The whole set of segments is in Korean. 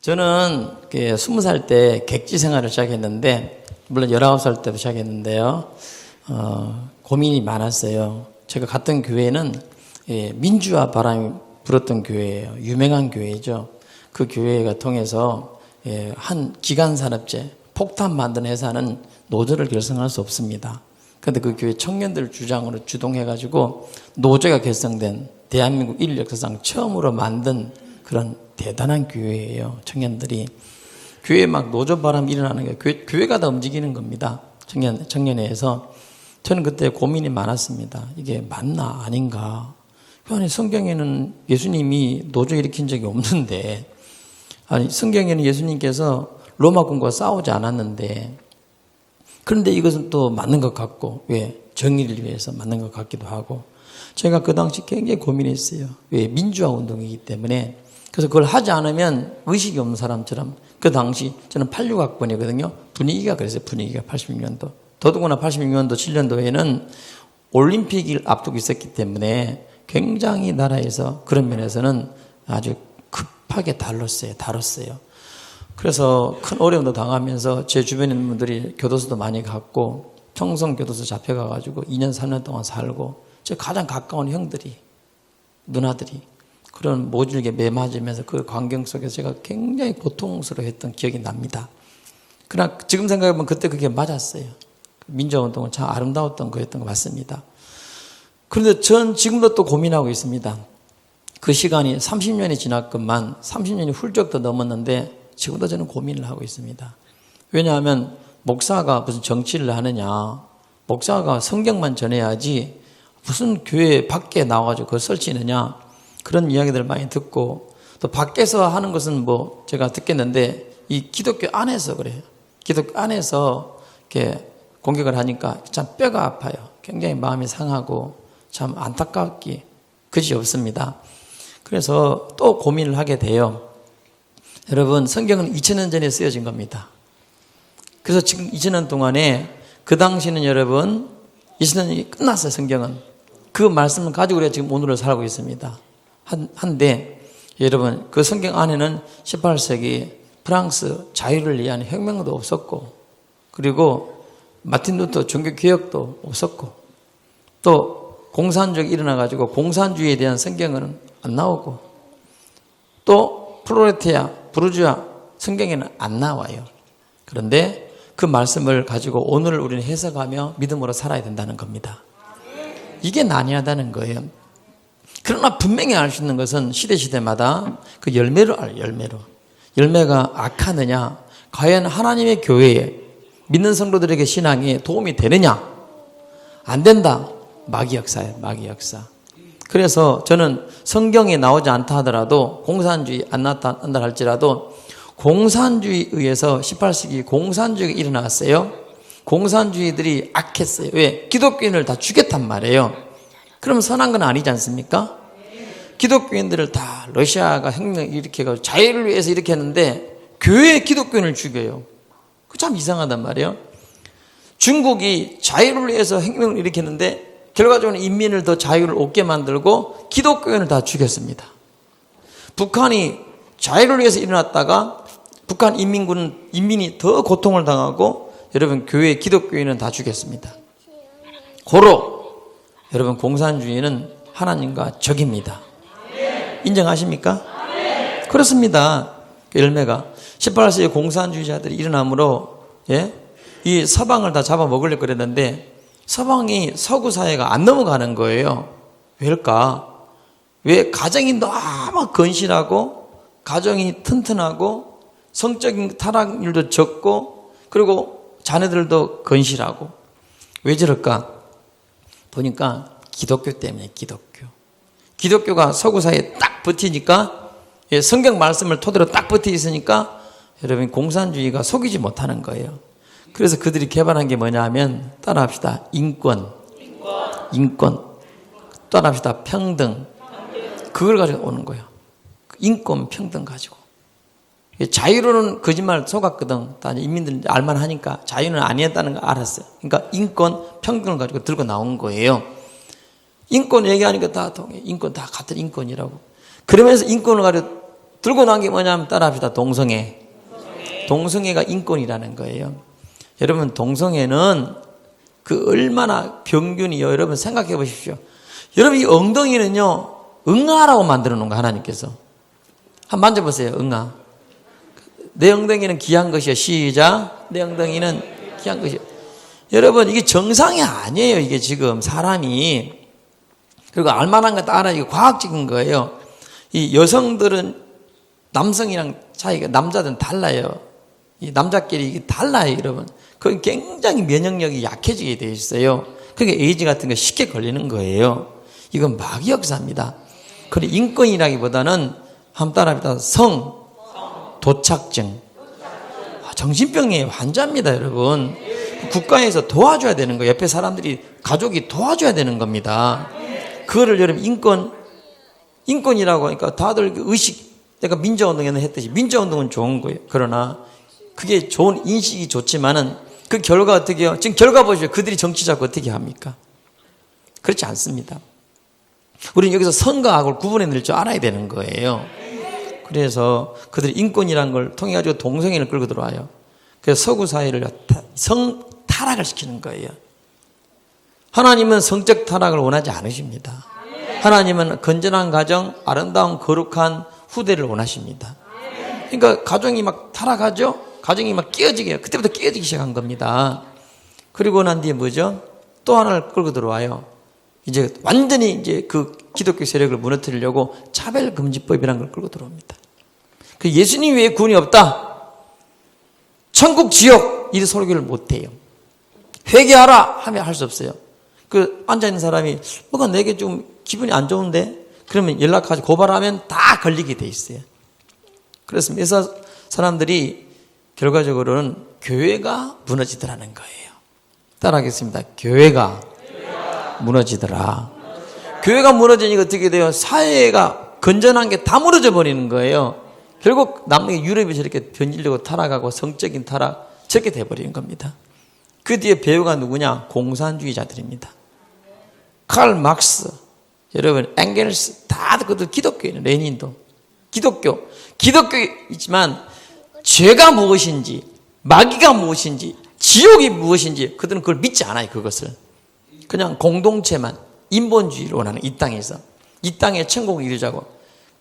저는 20살 때 객지 생활을 시작했는데, 물론 19살 때부터 시작했는데요. 고민이 많았어요. 제가 갔던 교회는 민주화 바람이 불었던 교회예요. 유명한 교회죠. 그 교회가 통해서 한 기간산업체, 폭탄 만드는 회사는 노조를 결성할 수 없습니다. 그런데 그 교회 청년들 주장으로 주동해가지고 노조가 결성된 대한민국 인류 역사상 처음으로 만든 그런 대단한 교회예요. 청년들이. 교회에 막 노조 바람이 일어나는 거예요. 교회가 다 움직이는 겁니다. 청년회에서. 저는 그때 고민이 많았습니다. 이게 맞나 아닌가. 아니 성경에는 예수님이 노조 일으킨 적이 없는데, 아니 성경에는 예수님께서 로마군과 싸우지 않았는데, 그런데 이것은 또 맞는 것 같고, 왜? 정의를 위해서 맞는 것 같기도 하고. 제가 그 당시 굉장히 고민했어요. 왜? 민주화 운동이기 때문에. 그래서 그걸 하지 않으면 의식이 없는 사람처럼. 그 당시 저는 86학번이거든요. 분위기가 그랬어요. 분위기가 86년도. 더더구나 86년도 7년도에는 올림픽을 앞두고 있었기 때문에 굉장히 나라에서 그런 면에서는 아주 급하게 다뤘어요. 그래서 큰 어려움도 당하면서 제 주변에 있는 분들이 교도소도 많이 갔고, 청송교도소 잡혀가가지고 2년 3년 동안 살고, 제 가장 가까운 형들이, 누나들이 그런 모질게 매맞으면서 그 광경 속에서 제가 굉장히 고통스러워했던 기억이 납니다. 그러나 지금 생각해보면 그때 그게 맞았어요. 민주화운동은 참 아름다웠던 거였던 것 같습니다. 그런데 전 지금도 또 고민하고 있습니다. 그 시간이 30년이 지났건만 30년이 훌쩍 더 넘었는데 지금도 저는 고민을 하고 있습니다. 왜냐하면 목사가 무슨 정치를 하느냐, 목사가 성경만 전해야지 무슨 교회 밖에 나와가지고 그걸 설치느냐, 그런 이야기들을 많이 듣고, 또 밖에서 하는 것은 뭐 제가 듣겠는데 이 기독교 안에서 그래요. 기독교 안에서 이렇게 공격을 하니까 참 뼈가 아파요. 굉장히 마음이 상하고 참 안타깝기 그지 없습니다. 그래서 또 고민을 하게 돼요. 여러분, 성경은 2000년 전에 쓰여진 겁니다. 그래서 지금 2000년 동안에 그 당시는 여러분 2000년이 끝났어요. 성경은 그 말씀을 가지고 우리가 지금 오늘을 살고 있습니다. 한데 여러분, 그 성경 안에는 18세기 프랑스 자유를 위한 혁명도 없었고, 그리고 마틴 루터 종교개혁도 없었고, 또 공산주의가 일어나가지고 공산주의에 대한 성경은 안 나오고, 또 프로레타리아, 부르주아 성경에는 안 나와요. 그런데 그 말씀을 가지고 오늘 우리는 해석하며 믿음으로 살아야 된다는 겁니다. 이게 난해하다는 거예요. 그러나 분명히 알 수 있는 것은 시대마다 그 열매로 알아요. 열매가 악하느냐, 과연 하나님의 교회에 믿는 성도들에게 신앙에 도움이 되느냐, 안 된다. 마귀 역사예요. 마귀 역사. 그래서 저는 성경에 나오지 않다 하더라도, 공산주의 안 나타난다 할지라도, 공산주의에 의해서 18세기 공산주의가 일어났어요. 공산주의들이 악했어요. 왜? 기독교인을 다 죽였단 말이에요. 그럼 선한 건 아니지 않습니까? 기독교인들을 다 러시아가 혁명 일으켜서 자유를 위해서 이렇게 했는데 교회 기독교인을 죽여요. 그 참 이상하단 말이에요. 중국이 자유를 위해서 혁명을 일으켰는데 결과적으로 인민을 더 자유를 얻게 만들고 기독교인을 다 죽였습니다. 북한이 자유를 위해서 일어났다가 북한 인민이 더 고통을 당하고 여러분 교회 기독교인은 다 죽였습니다. 고로 여러분 공산주의는 하나님과 적입니다. 인정하십니까? 그렇습니다. 그 열매가 18세기 공산주의자들이 일어남으로 이 서방을 다 잡아먹으려고 그랬는데 서방이 서구 사회가 안 넘어가는 거예요. 왜일까? 왜? 가정이 너무 건실하고 가정이 튼튼하고 성적인 타락률도 적고 그리고 자녀들도 건실하고. 왜 저럴까? 보니까 기독교 때문에 기독교가 서구 사회에 딱 버티니까, 성경 말씀을 토대로 딱 버티 있으니까 여러분 공산주의가 속이지 못하는 거예요. 그래서 그들이 개발한 게 뭐냐 하면, 따라합시다. 인권. 따라합시다. 평등. 그걸 가지고 오는 거예요. 인권, 평등 가지고. 자유로는 거짓말 속았거든. 다 인민들 알만 하니까 자유는 아니었다는 거 알았어요. 그러니까 인권, 평등을 가지고 들고 나온 거예요. 인권 얘기하니까 다 통해. 인권 다 같은 인권이라고. 그러면서 인권을 가지고 들고 나온 게 뭐냐면 따라합시다. 동성애. 동성애가 인권이라는 거예요. 여러분 동성애는 그 얼마나 병균이요. 여러분 생각해 보십시오. 여러분 이 엉덩이는요. 응아라고 만들어 놓은 거 하나님께서. 한번 만져보세요. 응아. 내 엉덩이는 귀한 것이요. 시작. 내 엉덩이는 귀한 것이요. 여러분 이게 정상이 아니에요. 이게 지금 사람이. 그리고 알만한 거 따라 이게 과학적인 거예요. 이 여성들은 남성이랑 차이가 남자들은 달라요. 이 남자끼리 이게 달라요, 여러분. 그건 굉장히 면역력이 약해지게 돼 있어요. 그게 에이즈 같은 거 쉽게 걸리는 거예요. 이건 마귀 역사입니다. 그리고 인권이라기보다는 한번 따라합니다. 성 도착증. 정신병의 환자입니다, 여러분. 국가에서 도와줘야 되는 거예요. 옆에 사람들이 가족이 도와줘야 되는 겁니다. 그거를 여러분 인권이라고 하니까 다들 의식, 내가 민주화운동에는 했듯이 민주화운동은 좋은 거예요. 그러나 그게 좋은 인식이 좋지만은 그 결과 어떻게 해요? 지금 결과 보시죠. 그들이 정치 잡고 어떻게 합니까? 그렇지 않습니다. 우리는 여기서 선과 악을 구분해낼 줄 알아야 되는 거예요. 그래서 그들이 인권이라는 걸 통해 가지고 동성애를 끌고 들어와요. 그래서 서구 사회를 타락을 시키는 거예요. 하나님은 성적 타락을 원하지 않으십니다. 하나님은 건전한 가정, 아름다운 거룩한 후대를 원하십니다. 그러니까 가정이 막 타락하죠? 가정이 막 깨어지게 해요. 그때부터 깨어지기 시작한 겁니다. 그리고 난 뒤에 뭐죠? 또 하나를 끌고 들어와요. 이제 완전히 이제 그 기독교 세력을 무너뜨리려고 차별금지법이라는 걸 끌고 들어옵니다. 그 예수님 외에 구원이 없다. 천국 지옥 이 설교를 못해요. 회개하라 하면 할 수 없어요. 그 앉아있는 사람이 뭐가 내게 좀 기분이 안 좋은데 그러면 연락하지 고발하면 다 걸리게 돼 있어요. 그래서 매사 사람들이 결과적으로는 교회가 무너지더라는 거예요. 따라하겠습니다. 교회가 무너지더라. 교회가 무너지니까 어떻게 돼요? 사회가 건전한 게 다 무너져 버리는 거예요. 결국 남미 유럽이 저렇게 변질되고 타락하고 성적인 타락 저렇게 돼버리는 겁니다. 그 뒤에 배우가 누구냐? 공산주의자들입니다. 칼 막스, 여러분 엥겔스 다 그것도 기독교예요. 레닌도 기독교이지만 죄가 무엇인지 마귀가 무엇인지 지옥이 무엇인지 그들은 그걸 믿지 않아요. 그것을 그냥 공동체만 인본주의를 원하는 이 땅에서 이 땅에 천국을 이루자고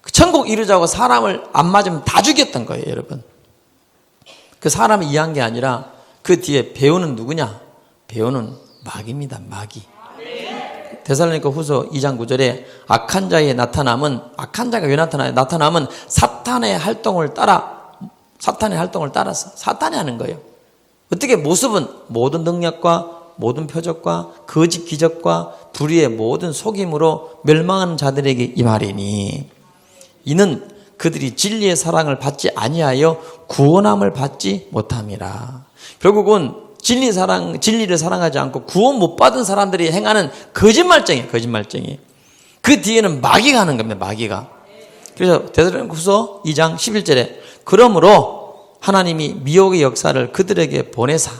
그 천국 이루자고 사람을 안 맞으면 다 죽였던 거예요. 여러분 그 사람을 이해한 게 아니라 그 뒤에 배우는 누구냐? 배우는 마귀입니다. 마귀. 데살로니가 후서 2장 9절에 악한 자의 나타남은 악한 자가 왜 나타나요? 나타남은 사탄의 활동을 따라서 사탄이 하는 거예요. 어떻게 모습은 모든 능력과 모든 표적과 거짓 기적과 불의의 모든 속임으로 멸망하는 자들에게 임하리니 이는 그들이 진리의 사랑을 받지 아니하여 구원함을 받지 못함이라. 결국은 진리를 사랑하지 않고 구원 못 받은 사람들이 행하는 거짓말쟁이. 그 뒤에는 마귀가 하는 겁니다. 마귀가. 그래서 데살로니가후서 2장 11절에 그러므로 하나님이 미혹의 역사를 그들에게 보내사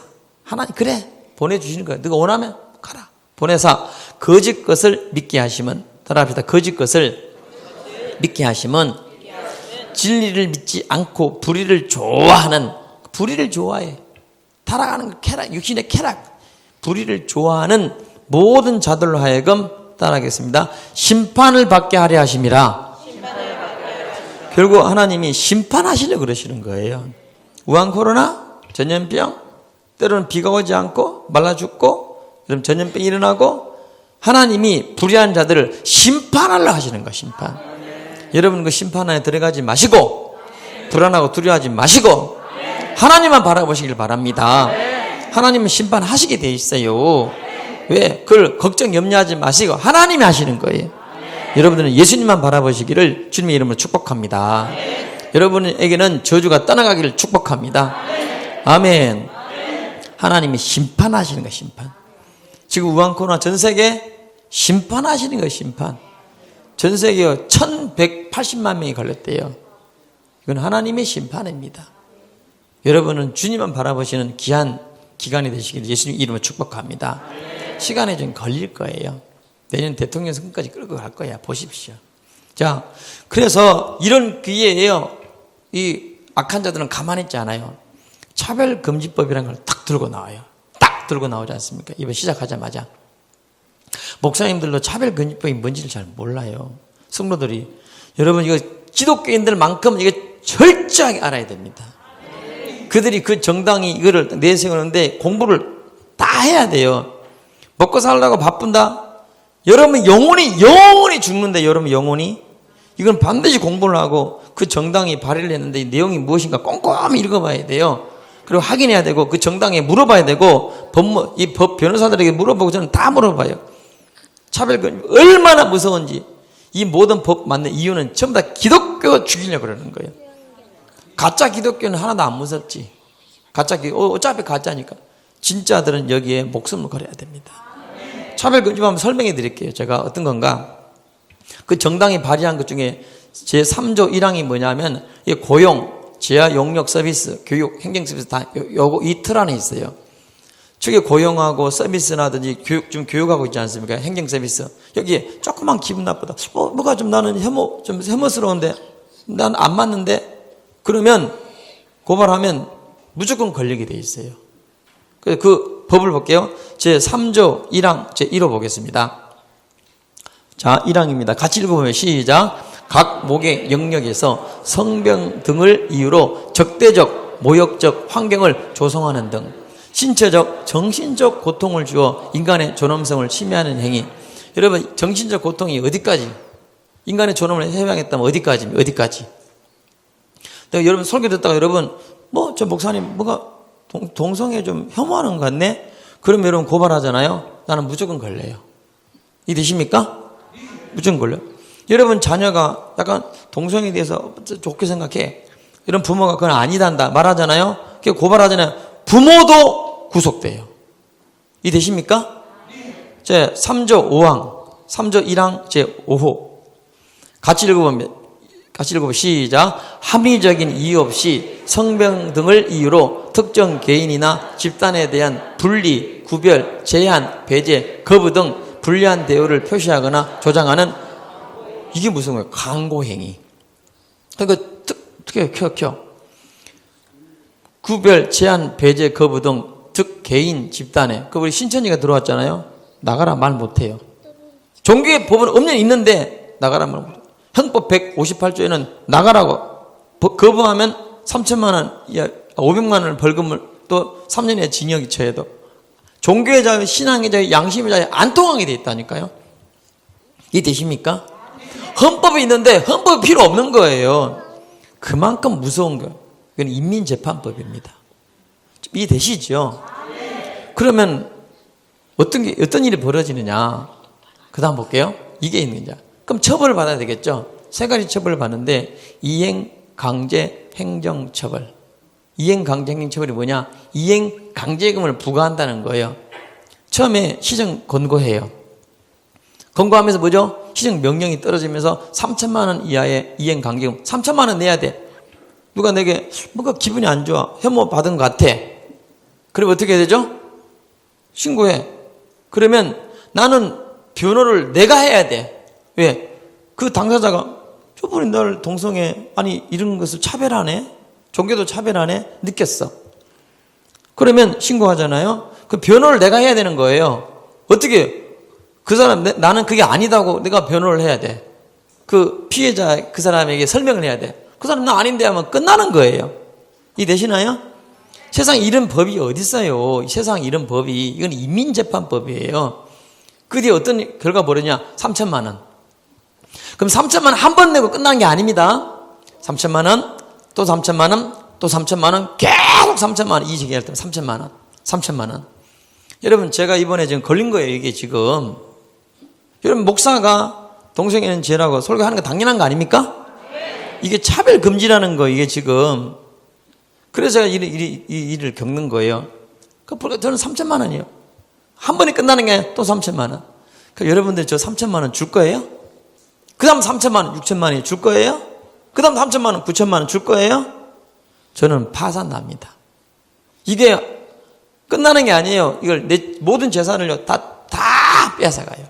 하나님 그래 보내주시는 거예요. 너가 원하면 가라. 보내사 거짓 것을 믿게 하시면 따라합시다. 거짓 것을 믿게 하시면 진리를 믿지 않고 불의를 좋아해. 타락하는 쾌락, 육신의 쾌락, 불의를 좋아하는 모든 자들로 하여금 따라하겠습니다. 심판을 받게 하려 하심이라. 결국 하나님이 심판하시려고 그러시는 거예요. 우한 코로나, 전염병, 때로는 비가 오지 않고 말라 죽고, 그럼 전염병이 일어나고 하나님이 불의한 자들을 심판하려 하시는 거예요. 심판. 여러분 그 심판 안에 들어가지 마시고 불안하고 두려워하지 마시고 하나님만 바라보시길 바랍니다. 하나님은 심판하시게 돼 있어요. 왜? 그걸 걱정 염려하지 마시고 하나님이 하시는 거예요. 여러분들은 예수님만 바라보시기를 주님의 이름으로 축복합니다. 여러분에게는 저주가 떠나가기를 축복합니다. 아멘. 하나님이 심판하시는 거예요. 심판. 지금 우한 코로나 전 세계 심판하시는 거예요. 심판. 전 세계 1180만 명이 걸렸대요. 이건 하나님의 심판입니다. 여러분은 주님만 바라보시는 귀한 기간이 되시길 예수님 이름으로 축복합니다. 시간이 좀 걸릴 거예요. 내년 대통령 선거까지 끌고 갈 거야. 보십시오. 자, 그래서 이런 기회에요. 이 악한 자들은 가만히 있지 않아요. 차별금지법이라는 걸 딱 들고 나와요. 딱 들고 나오지 않습니까? 이번 시작하자마자. 목사님들도 차별금지법이 뭔지를 잘 몰라요. 성도들이. 여러분, 이거 기독교인들만큼 이게 철저하게 알아야 됩니다. 그들이 그 정당이 이거를 내세우는데 공부를 다 해야 돼요. 먹고 살려고 바쁜다? 여러분 영원히 죽는데, 여러분 영원히? 이건 반드시 공부를 하고 그 정당이 발의를 했는데 이 내용이 무엇인가 꼼꼼히 읽어봐야 돼요. 그리고 확인해야 되고 그 정당에 물어봐야 되고 이 법 변호사들에게 물어보고 저는 다 물어봐요. 차별금지 얼마나 무서운지. 이 모든 법 만든 이유는 전부 다 기독교 죽이려고 그러는 거예요. 가짜 기독교는 하나도 안 무섭지. 가짜 어차피 가짜니까. 진짜들은 여기에 목숨을 걸어야 됩니다. 차별금지법 한번 설명해 드릴게요. 제가 어떤 건가. 그 정당이 발의한 것 중에 제3조 1항이 뭐냐면 이 고용, 재하, 용역 서비스, 교육, 행정 서비스 다 요거 이 틀 안에 있어요. 저게 고용하고 서비스라든지 좀 교육하고 있지 않습니까? 행정 서비스. 여기에 조그만 기분 나쁘다. 뭐가 좀 나는 좀 혐오스러운데 난 안 맞는데 그러면 고발하면 무조건 걸리게 돼 있어요. 그 법을 볼게요. 제3조 1항 제1호 보겠습니다. 자, 1항입니다. 같이 읽어보면 시작. 각 목의 영역에서 성병 등을 이유로 적대적, 모욕적 환경을 조성하는 등 신체적, 정신적 고통을 주어 인간의 존엄성을 침해하는 행위. 여러분, 정신적 고통이 어디까지? 인간의 존엄을 해방했다면 어디까지입니까? 어디까지? 여러분 설교 듣다가 여러분 저 목사님 뭐가 동성애 좀 혐오하는 것 같네? 그럼 여러분 고발하잖아요. 나는 무조건 걸려요. 이해되십니까? 무조건 걸려요. 여러분 자녀가 약간 동성애에 대해서 좋게 생각해. 이런 부모가 그건 아니단다 말하잖아요. 고발하잖아요. 부모도 구속돼요. 이해되십니까? 제 3조 5항 3조 1항 제5호 같이 읽어보면 시작. 합리적인 이유 없이 성병 등을 이유로 특정 개인이나 집단에 대한 분리, 구별, 제한, 배제, 거부 등 불리한 대우를 표시하거나 조장하는 이게 무슨 거예요? 강고행위. 그러니까 어떻게 구별, 제한, 배제, 거부 등 즉 개인, 집단에 우리 신천지가 들어왔잖아요. 나가라 말 못해요. 종교의 법은 엄연히 있는데 나가라 말 못해요. 헌법 158조에는 나가라고 거부하면 3천만 원, 500만 원 벌금을 또 3년의 징역이 처해도 종교의 자유, 신앙의 자유, 양심의 자유 안 통하게 돼 있다니까요. 이해되십니까? 헌법이 있는데 헌법이 필요 없는 거예요. 그만큼 무서운 거예요. 이건 인민재판법입니다. 이해되시죠? 그러면 어떤 일이 벌어지느냐? 그 다음 볼게요. 이게 있느냐? 그럼 처벌을 받아야 되겠죠? 세 가지 처벌을 받는데 이행, 강제, 행정처벌. 이행, 강제, 행정처벌이 뭐냐? 이행, 강제금을 부과한다는 거예요. 처음에 시정 권고해요. 권고하면서 뭐죠? 시정 명령이 떨어지면서 3천만 원 이하의 이행, 강제금 3천만 원 내야 돼. 누가 내게 뭔가 기분이 안 좋아. 혐오 받은 것 같아. 그럼 어떻게 해야 되죠? 신고해. 그러면 나는 변호를 내가 해야 돼. 왜? 그 당사자가 저분이 널 동성애 이런 것을 차별하네? 종교도 차별하네? 느꼈어. 그러면 신고하잖아요. 그 변호를 내가 해야 되는 거예요. 어떻게? 그 사람 나는 그게 아니다고 내가 변호를 해야 돼. 그 피해자 그 사람에게 설명을 해야 돼. 그 사람 나 아닌데 하면 끝나는 거예요. 이해되시나요? 세상에 이런 법이 어디 있어요? 세상에 이런 법이. 이건 인민재판법이에요. 그 뒤에 어떤 결과 벌이냐? 3천만 원. 그럼 3천만 원 한 번 내고 끝나는 게 아닙니다. 3천만 원, 또 3천만 원, 또 3천만 원, 계속 3천만 원. 이 얘기할 때 3천만 원, 3천만 원. 여러분 제가 이번에 지금 걸린 거예요. 이게 지금. 여러분 목사가 동성애는 죄라고 설교하는 거 당연한 거 아닙니까? 이게 차별금지라는 거 이게 지금. 그래서 제가 이 일을 겪는 거예요. 저는 3천만 원이에요. 한 번에 끝나는 게 또 3천만 원. 그러니까 여러분들 저 3천만 원 줄 거예요? 그 다음 3천만 원, 6천만 원이 줄 거예요? 그 다음 3천만 원, 9천만 원 줄 거예요? 저는 파산납니다. 이게 끝나는 게 아니에요. 이걸 내 모든 재산을요, 다 뺏어가요.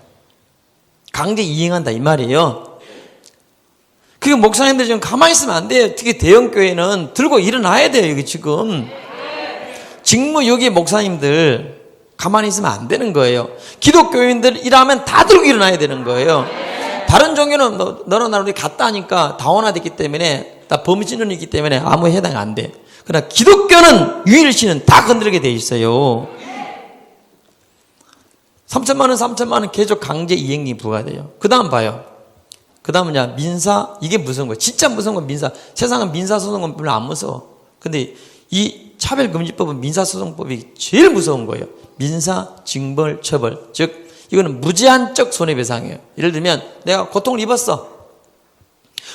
강제 이행한다 이 말이에요. 그 목사님들 지금 가만히 있으면 안 돼요. 특히 대형교회는 들고 일어나야 돼요. 여기 지금 직무유기 목사님들 가만히 있으면 안 되는 거예요. 기독교인들 일하면 다 들고 일어나야 되는 거예요. 다른 종교는 너나 나나 우리 같다 하니까 다원화됐기 때문에 다 범신론이기 때문에 아무 해당 안 돼. 그러나 기독교는 유일신은 다 건드리게 돼 있어요. 3천만 원 계속 강제 이행이 부과돼요. 그 다음 봐요. 그 다음은 민사. 이게 무서운 거예요. 진짜 무서운 건 민사. 세상은 민사소송은 별로 안 무서워. 근데 이 차별금지법은 민사소송법이 제일 무서운 거예요. 민사, 징벌, 처벌. 즉 이거는 무제한적 손해배상이에요. 예를 들면 내가 고통을 입었어.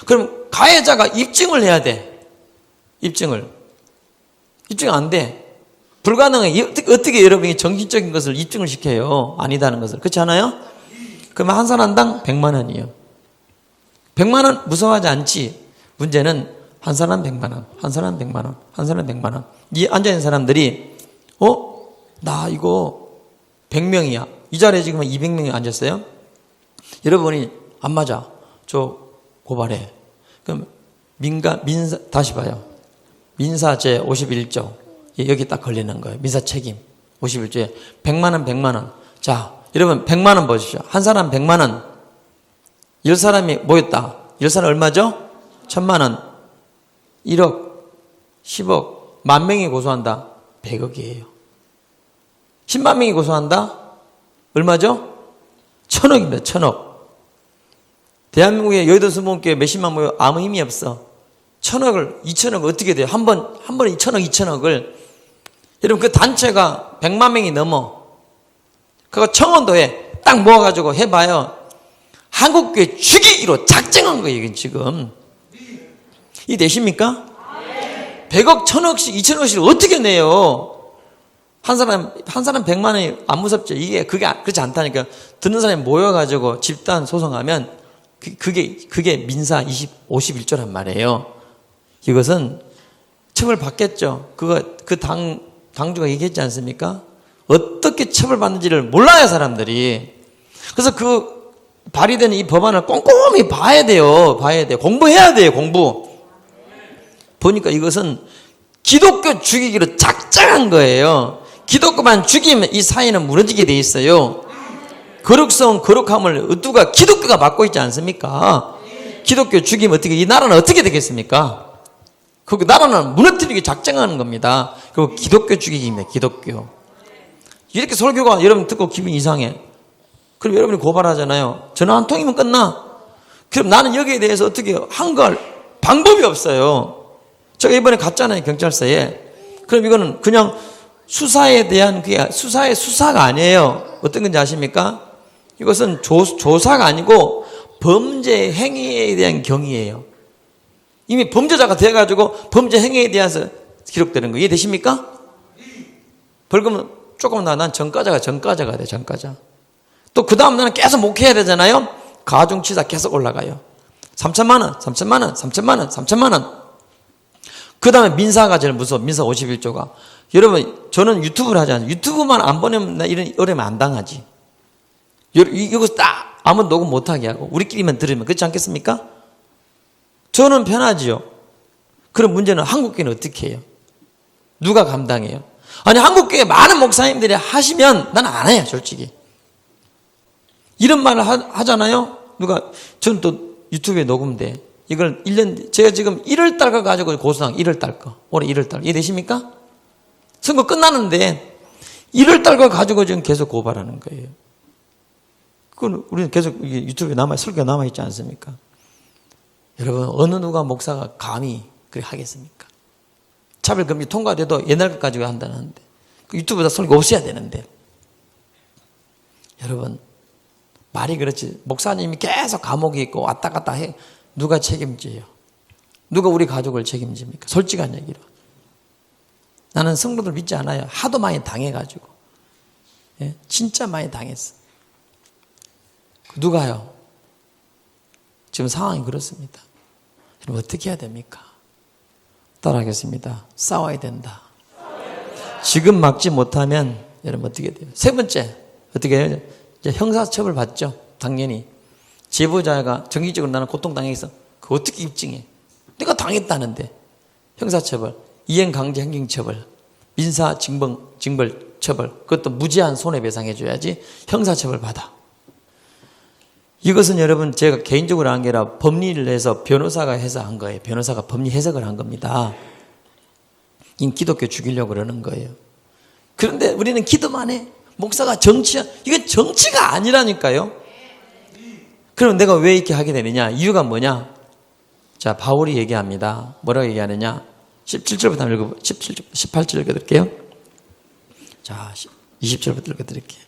그럼 가해자가 입증을 해야 돼. 입증 안 돼. 불가능해. 어떻게 여러분이 정신적인 것을 입증을 시켜요? 아니다는 것을. 그렇지 않아요? 그러면 한 사람당 100만 원이요. 100만 원 무서워하지 않지. 문제는 한 사람 100만 원, 한 사람 100만 원, 한 사람 100만 원. 이 앉아있는 사람들이 나 이거 100명이야. 이 자리에 지금 200명이 앉았어요. 여러분이 안 맞아. 저 고발해. 그럼 민사 다시 봐요. 민사 제 51조 여기 딱 걸리는 거예요. 민사 책임 51조에 100만 원, 100만 원. 자, 여러분 100만 원 보십시오. 한 사람 100만 원. 10사람이 모였다. 10사람 얼마죠? 1000만 원. 1억, 10억, 10,000명이 고소한다. 100억이에요. 10만 명이 고소한다. 얼마죠? 1,000억입니다. 1,000억. 대한민국의 여의도 수목교회 몇십만 모여 아무 힘이 없어. 1,000억을 2,000억 어떻게 돼요? 한 번에 2,000억을 여러분 그 단체가 100만 명이 넘어. 그거 청원도에 딱 모아가지고 해봐요. 한국교회 죽이기로 작정한 거예요. 이건 지금. 이 되십니까? 100억, 1,000억씩, 2,000억씩 어떻게 내요? 한 사람 100만 원이 안 무섭죠? 그게 그렇지 않다니까. 듣는 사람이 모여가지고 집단 소송하면 그게 민사 51조란 말이에요. 이것은 처벌 받겠죠. 당주가 얘기했지 않습니까? 어떻게 처벌받는지를 몰라요, 사람들이. 그래서 발의되는 이 법안을 꼼꼼히 봐야 돼요. 공부해야 돼요, 공부. 보니까 이것은 기독교 죽이기로 작정한 거예요. 기독교만 죽이면 이 사회는 무너지게 돼 있어요. 거룩함을 누가 기독교가 맡고 있지 않습니까? 기독교 죽이면 이 나라는 어떻게 되겠습니까? 그 나라는 무너뜨리기 작정하는 겁니다. 그리고 기독교 죽이기입니다. 기독교. 이렇게 설교가 여러분 듣고 기분이 이상해. 그럼 여러분이 고발하잖아요. 전화 한 통이면 끝나. 그럼 나는 여기에 대해서 어떻게 한걸 방법이 없어요. 제가 이번에 갔잖아요, 경찰서에. 그럼 이거는 그냥 수사에 대한 수사의 수사가 아니에요. 어떤 건지 아십니까? 이것은 조사가 아니고 범죄 행위에 대한 경위예요. 이미 범죄자가 되어가지고 범죄 행위에 대해서 기록되는 거 이해되십니까? 벌금은 조금 난 전과자가 돼, 전과자. 또 그 다음 나는 계속 목회해야 되잖아요. 가중치사 계속 올라가요. 3천만 원, 3천만 원, 3천만 원, 3천만 원. 그 다음에 민사가 제일 무서워. 민사 51조가. 여러분, 저는 유튜브를 하지 않아요. 유튜브만 안 보내면 나 이런 어려움 안 당하지. 이거 딱 아무 녹음 못하게 하고 우리끼리만 들으면 그렇지 않겠습니까? 저는 편하지요. 그럼 문제는 한국교회는 어떻게 해요? 누가 감당해요? 아니, 한국교회 많은 목사님들이 하시면 나는 안 해요, 솔직히. 이런 말을 하잖아요? 저는 또 유튜브에 녹음돼. 이걸 1년, 제가 지금 1월달 가지고 고소당 1월달 거. 올해 1월달. 이해되십니까? 선거 끝나는데 1월달 거 가지고 지금 계속 고발하는 거예요. 그건 우리는 계속 유튜브에 설교가 남아있지 않습니까? 여러분, 어느 누가 목사가 감히 그렇게 하겠습니까? 차별금지 통과돼도 옛날 것 가지고 한다는데. 유튜브에다 설교 없어야 되는데. 여러분, 말이 그렇지. 목사님이 계속 감옥에 있고 왔다 갔다 해. 누가 책임져요? 누가 우리 가족을 책임집니까? 솔직한 얘기로. 나는 성도들 믿지 않아요. 하도 많이 당해가지고. 예? 진짜 많이 당했어. 누가요? 지금 상황이 그렇습니다. 여러분 어떻게 해야 됩니까? 따라하겠습니다. 싸워야 된다. 지금 막지 못하면 여러분 어떻게 돼요? 세 번째 어떻게 해요? 이제 형사처벌 받죠. 당연히. 제보자가 정기적으로 나는 고통당해서 그 어떻게 입증해? 내가 당했다는데. 형사처벌, 이행강제 행정처벌, 민사 징벌처벌, 그것도 무제한 손해배상해 줘야지 형사처벌 받아. 이것은 여러분 제가 개인적으로 한 게 아니라 법리를 해서 변호사가 해서 한 거예요. 변호사가 법리 해석을 한 겁니다. 이 기독교 죽이려고 그러는 거예요. 그런데 우리는 기도만 해. 목사가 정치야. 이건 정치가 아니라니까요. 그럼 내가 왜 이렇게 하게 되느냐? 이유가 뭐냐? 자, 바울이 얘기합니다. 뭐라고 얘기하느냐? 17절부터 한번 읽어보세요. 18절 읽어드릴게요. 자, 20절부터 읽어드릴게요.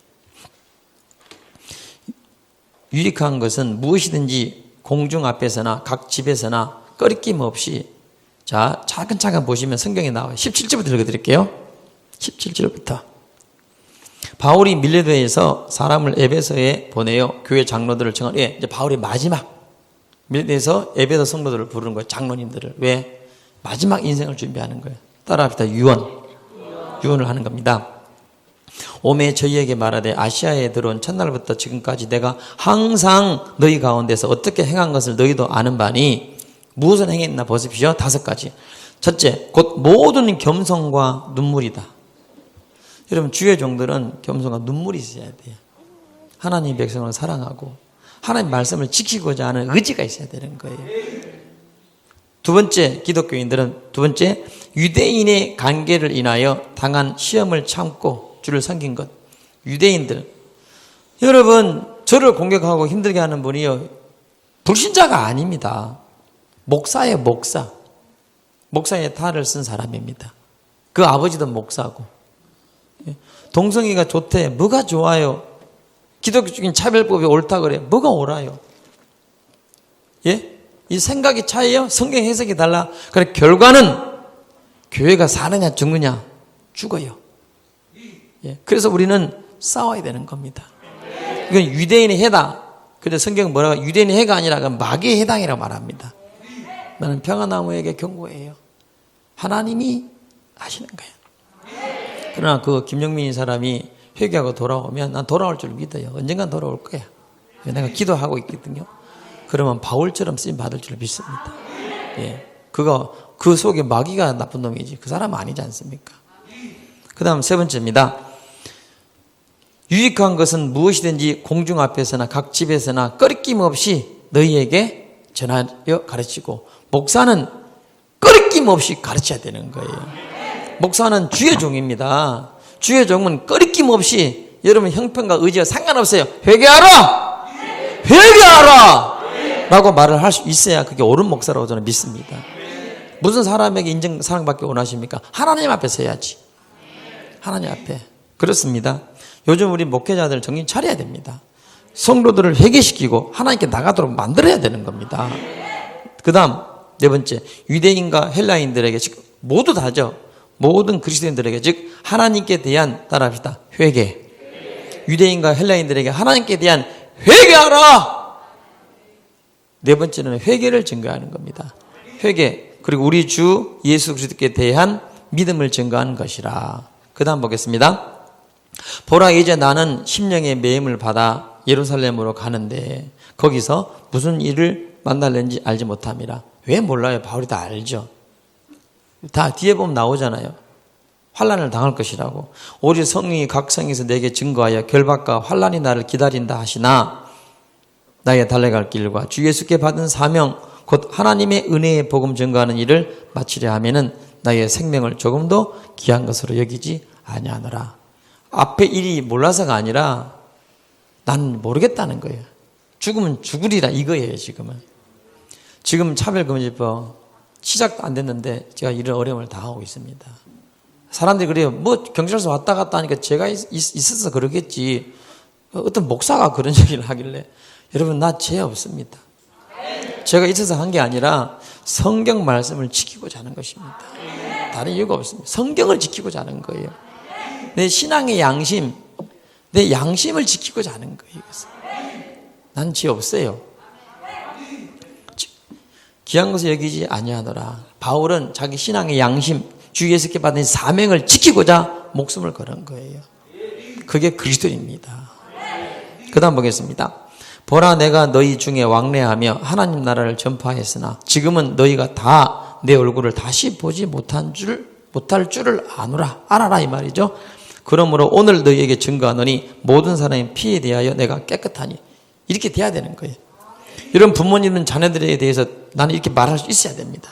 유익한 것은 무엇이든지 공중 앞에서나 각 집에서나 꺼리낌 없이, 자, 차근차근 보시면 성경에 나와요. 17절부터 읽어드릴게요. 17절부터. 바울이 밀레도에서 사람을 에베소에 보내어 교회 장로들을 정한, 이제 바울이 마지막 밀레도에서 에베소 성도들을 부르는 거예요. 장로님들을. 왜? 마지막 인생을 준비하는 거예요. 따라합시다. 유언을 하는 겁니다. 오매 저희에게 말하되 아시아에 들어온 첫날부터 지금까지 내가 항상 너희 가운데서 어떻게 행한 것을 너희도 아는 바니 무엇을 행했나 보십시오. 5가지. 첫째, 곧 모든 겸손과 눈물이다. 여러분 주의 종들은 겸손과 눈물이 있어야 돼요. 하나님 백성을 사랑하고 하나님 말씀을 지키고자 하는 의지가 있어야 되는 거예요. 두 번째, 기독교인들은 두 번째, 유대인의 관계를 인하여 당한 시험을 참고 주를 섬긴 것. 유대인들, 여러분 저를 공격하고 힘들게 하는 분이요, 불신자가 아닙니다. 목사예요. 목사의 탈을 쓴 사람입니다. 그 아버지도 목사고. 동성애가 좋대. 뭐가 좋아요? 기독교적인 차별법이 옳다 그래. 뭐가 옳아요? 예? 이 생각이 차이요? 성경 해석이 달라. 그래, 결과는 교회가 사느냐 죽느냐? 죽어요. 예. 그래서 우리는 싸워야 되는 겁니다. 이건 유대인의 해다. 근데 성경은 뭐라고? 유대인의 해가 아니라 마귀의 해당이라고 말합니다. 나는 평화나무에게 경고해요. 하나님이 하시는 거예요. 그러나 그 김영민 사람이 회개하고 돌아오면 난 돌아올 줄 믿어요. 언젠간 돌아올 거야. 내가 기도하고 있거든요. 그러면 바울처럼 쓰임 받을 줄 믿습니다. 예. 그 속에 마귀가 나쁜 놈이지. 그 사람은 아니지 않습니까? 그 다음 세 번째입니다. 유익한 것은 무엇이든지 공중 앞에서나 각 집에서나 꺼리낌 없이 너희에게 전하여 가르치고, 목사는 꺼리낌 없이 가르쳐야 되는 거예요. 목사는 주의 종입니다. 주의 종은 꺼리낌 없이, 여러분 형편과 의지와 상관없어요. 회개하라! 회개하라! 라고 말을 할 수 있어야 그게 옳은 목사라고 저는 믿습니다. 무슨 사람에게 인정, 사랑받기 원하십니까? 하나님 앞에 서야지. 하나님 앞에. 그렇습니다. 요즘 우리 목회자들 정신 차려야 됩니다. 성도들을 회개시키고 하나님께 나가도록 만들어야 되는 겁니다. 그 다음 네 번째, 유대인과 헬라인들에게, 즉 모두 다죠. 모든 그리스도인들에게, 즉 하나님께 대한, 따라합시다, 회개. 유대인과 헬라인들에게 하나님께 대한 회개하라. 네 번째는 회개를 증거하는 겁니다. 회개, 그리고 우리 주 예수 그리스도께 대한 믿음을 증거하는 것이라. 그 다음 보겠습니다. 보라, 이제 나는 심령의 매임을 받아 예루살렘으로 가는데 거기서 무슨 일을 만날는지 알지 못함이라. 왜 몰라요? 바울이 다 알죠. 다 뒤에 보면 나오잖아요. 환난을 당할 것이라고. 오직 성령이 각 성에서 내게 증거하여 결박과 환난이 나를 기다린다 하시나, 나의 달려갈 길과 주 예수께 받은 사명, 곧 하나님의 은혜의 복음 증거하는 일을 마치려 하면은 나의 생명을 조금도 귀한 것으로 여기지 아니하노라. 앞에 일이 몰라서가 아니라 난 모르겠다는 거예요. 죽으면 죽으리라 이거예요. 지금 차별금지법 시작도 안 됐는데 제가 이런 어려움을 당하고 있습니다. 사람들이 그래요. 뭐 경찰서 왔다 갔다 하니까 제가 있어서 그러겠지. 어떤 목사가 그런 얘기를 하길래, 여러분 나 죄 없습니다. 제가 있어서 한 게 아니라 성경 말씀을 지키고자 하는 것입니다. 다른 이유가 없습니다. 성경을 지키고자 하는 거예요. 내 신앙의 양심, 내 양심을 지키고자 하는 거예요. 난 죄 없어요. 귀한 것을 여기지 아니하노라. 바울은 자기 신앙의 양심, 주 예수께 받은 사명을 지키고자 목숨을 걸은 거예요. 그게 그리스도입니다. 그 다음 보겠습니다. 보라 내가 너희 중에 왕래하며 하나님 나라를 전파했으나 지금은 너희가 다 내 얼굴을 다시 보지 못할 줄을 알아라 이 말이죠. 그러므로 오늘 너희에게 증거하노니 모든 사람의 피에 대하여 내가 깨끗하니 이렇게 돼야 되는 거예요. 이런 부모님은 자녀들에 대해서 나는 이렇게 말할 수 있어야 됩니다.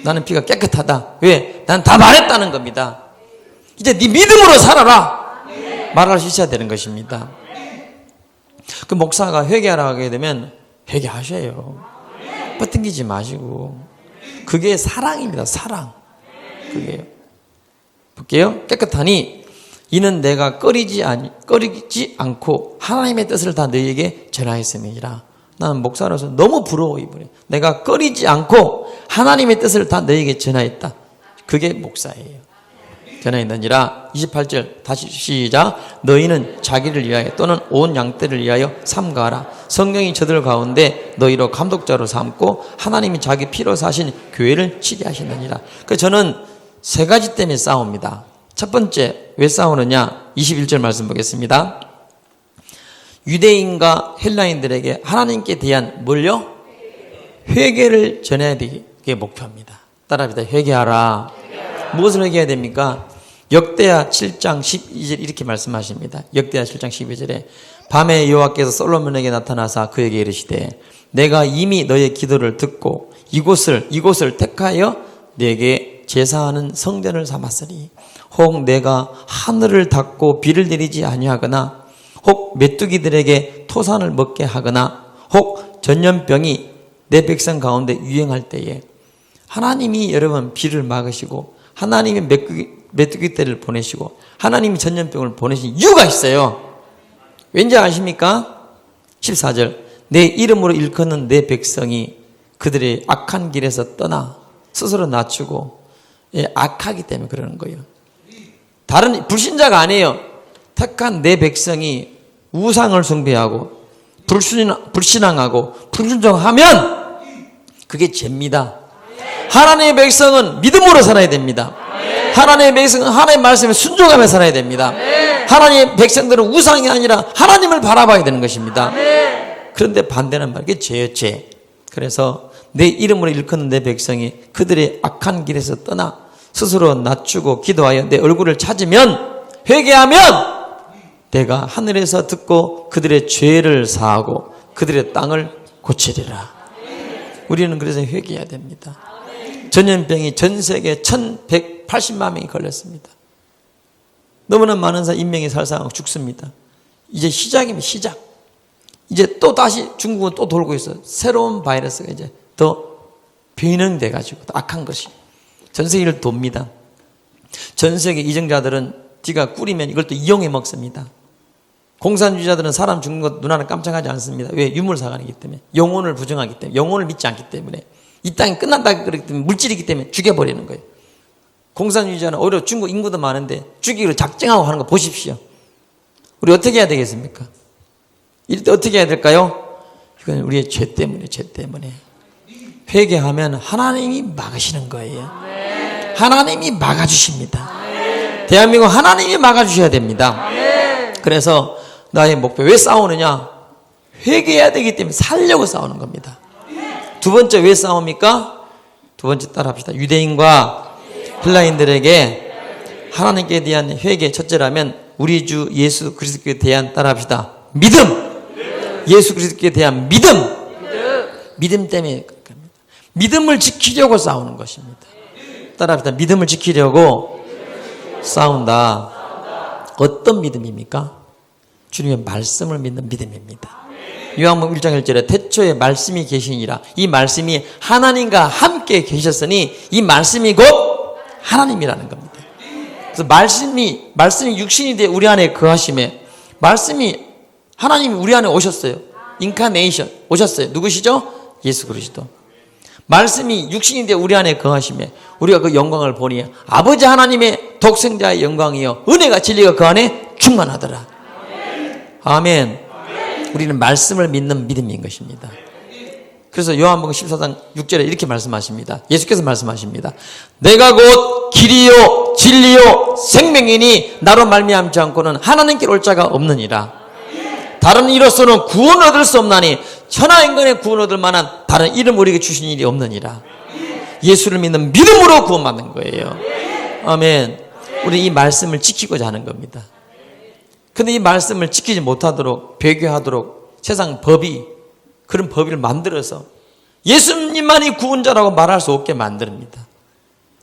나는 피가 깨끗하다. 왜? 난 다 말했다는 겁니다. 이제 네 믿음으로 살아라. 말할 수 있어야 되는 것입니다. 그 목사가 회개하라 하게 되면 회개하셔요. 뻗당기지 마시고. 그게 사랑입니다. 사랑. 그게요. 볼게요. 깨끗하니 이는 내가 꺼리지 않고 하나님의 뜻을 다 너희에게 전하였음이니라. 나는 목사로서 너무 부러워 이분이. 내가 꺼리지 않고 하나님의 뜻을 다 너희에게 전하였다. 그게 목사예요. 전하였느니라. 28절 다시 시작. 너희는 자기를 위하여 또는 온 양떼를 위하여 삼가하라. 성령이 저들 가운데 너희로 감독자로 삼고 하나님이 자기 피로 사신 교회를 치게하시느니라. 그래서 저는 세 가지 때문에 싸웁니다. 첫 번째 왜 싸우느냐. 21절 말씀 보겠습니다. 유대인과 헬라인들에게 하나님께 대한 뭘요? 회개를 전해야 되는 게 목표입니다. 따라합니다. 회개하라. 무엇을 회개해야 됩니까? 역대하 7장 12절 이렇게 말씀하십니다. 역대하 7장 12절에 밤에 여호와께서 솔로몬에게 나타나사 그에게 이르시되 내가 이미 너의 기도를 듣고 이곳을 택하여 내게 제사하는 성전을 삼았으니 혹 내가 하늘을 닫고 비를 내리지 아니하거나 혹 메뚜기들에게 토산을 먹게 하거나 혹 전염병이 내 백성 가운데 유행할 때에 하나님이 여러분 비를 막으시고 하나님이 메뚜기 떼를 보내시고 하나님이 전염병을 보내신 이유가 있어요. 왠지 아십니까? 14절 내 이름으로 일컫는 내 백성이 그들의 악한 길에서 떠나 스스로 낮추고 악하기 때문에 그러는 거예요. 다른 불신자가 아니에요. 택한 내 백성이 우상을 숭배하고 불신앙하고 불순종하면 그게 죄입니다. 하나님의 백성은 믿음으로 살아야 됩니다. 하나님의 백성은 하나님의 말씀에 순종하며 살아야 됩니다. 하나님의 백성들은 우상이 아니라 하나님을 바라봐야 되는 것입니다. 그런데 반대는 말, 그게 죄예요, 죄. 그래서 내 이름으로 일컫는 내 백성이 그들의 악한 길에서 떠나 스스로 낮추고 기도하여 내 얼굴을 찾으면 회개하면 내가 하늘에서 듣고 그들의 죄를 사하고 그들의 땅을 고치리라. 우리는 그래서 회개해야 됩니다. 전염병이 전 세계 1180만 명이 걸렸습니다. 너무나 많은 인명이 살상하고 죽습니다. 이제 시작입니다. 시작. 이제 또 다시 중국은 또 돌고 있어요. 새로운 바이러스가 이제 더 변형돼 가지고 더 악한 것이 전 세계를 돕니다. 전 세계 이정자들은 뒤가 꿀이면 이걸 또 이용해 먹습니다. 공산주의자들은 사람 죽는 것 눈 하나 깜짝하지 않습니다. 왜? 유물사관이기 때문에. 영혼을 부정하기 때문에. 영혼을 믿지 않기 때문에. 이 땅이 끝난다 그렇기 때문에 물질이기 때문에 죽여버리는 거예요. 공산주의자는 오히려 중국 인구도 많은데 죽이기로 작정하고 하는 거 보십시오. 우리 어떻게 해야 되겠습니까? 이럴 때 어떻게 해야 될까요? 이건 우리의 죄 때문에. 회개하면 하나님이 막으시는 거예요. 하나님이 막아주십니다. 대한민국 하나님이 막아주셔야 됩니다. 그래서 나의 목표 왜 싸우느냐? 회개해야 되기 때문에 살려고 싸우는 겁니다. 두 번째 왜 싸웁니까? 두 번째 따라합시다. 유대인과 헬라인들에게 하나님께 대한 회개 첫째라면 우리 주 예수 그리스도에 대한 따라합시다. 믿음. 예수 그리스도에 대한 믿음 때문에 믿음을 지키려고 싸우는 것입니다. 따라합시다. 믿음을 지키려고 싸운다. 어떤 믿음입니까? 주님의 말씀을 믿는 믿음입니다. 요한복음 1장 1절에 태초에 말씀이 계시니라. 이 말씀이 하나님과 함께 계셨으니 이 말씀이 곧 하나님이라는 겁니다. 그래서 말씀이 육신이 돼 우리 안에 거하심에 말씀이 하나님이 우리 안에 오셨어요. 인카네이션 오셨어요. 누구시죠? 예수 그리스도. 말씀이 육신이 돼 우리 안에 거하심에 우리가 그 영광을 보니 아버지 하나님의 독생자의 영광이요 은혜가 진리가 그 안에 충만하더라. 아멘. 우리는 말씀을 믿는 믿음인 것입니다. 그래서 요한복음 14장 6절에 이렇게 말씀하십니다. 예수께서 말씀하십니다. 내가 곧 길이요 진리요 생명이니 나로 말미암지 않고는 하나님께 올 자가 없느니라. 다른 이로서는 구원 얻을 수 없나니 천하 인간의 구원 얻을 만한 다른 이름 우리에게 주신 일이 없느니라. 예수를 믿는 믿음으로 구원받는 거예요. 아멘. 우리 이 말씀을 지키고자 하는 겁니다. 근데 이 말씀을 지키지 못하도록 배교하도록 세상 법이 그런 법을 만들어서 예수님만이 구원자라고 말할 수 없게 만듭니다.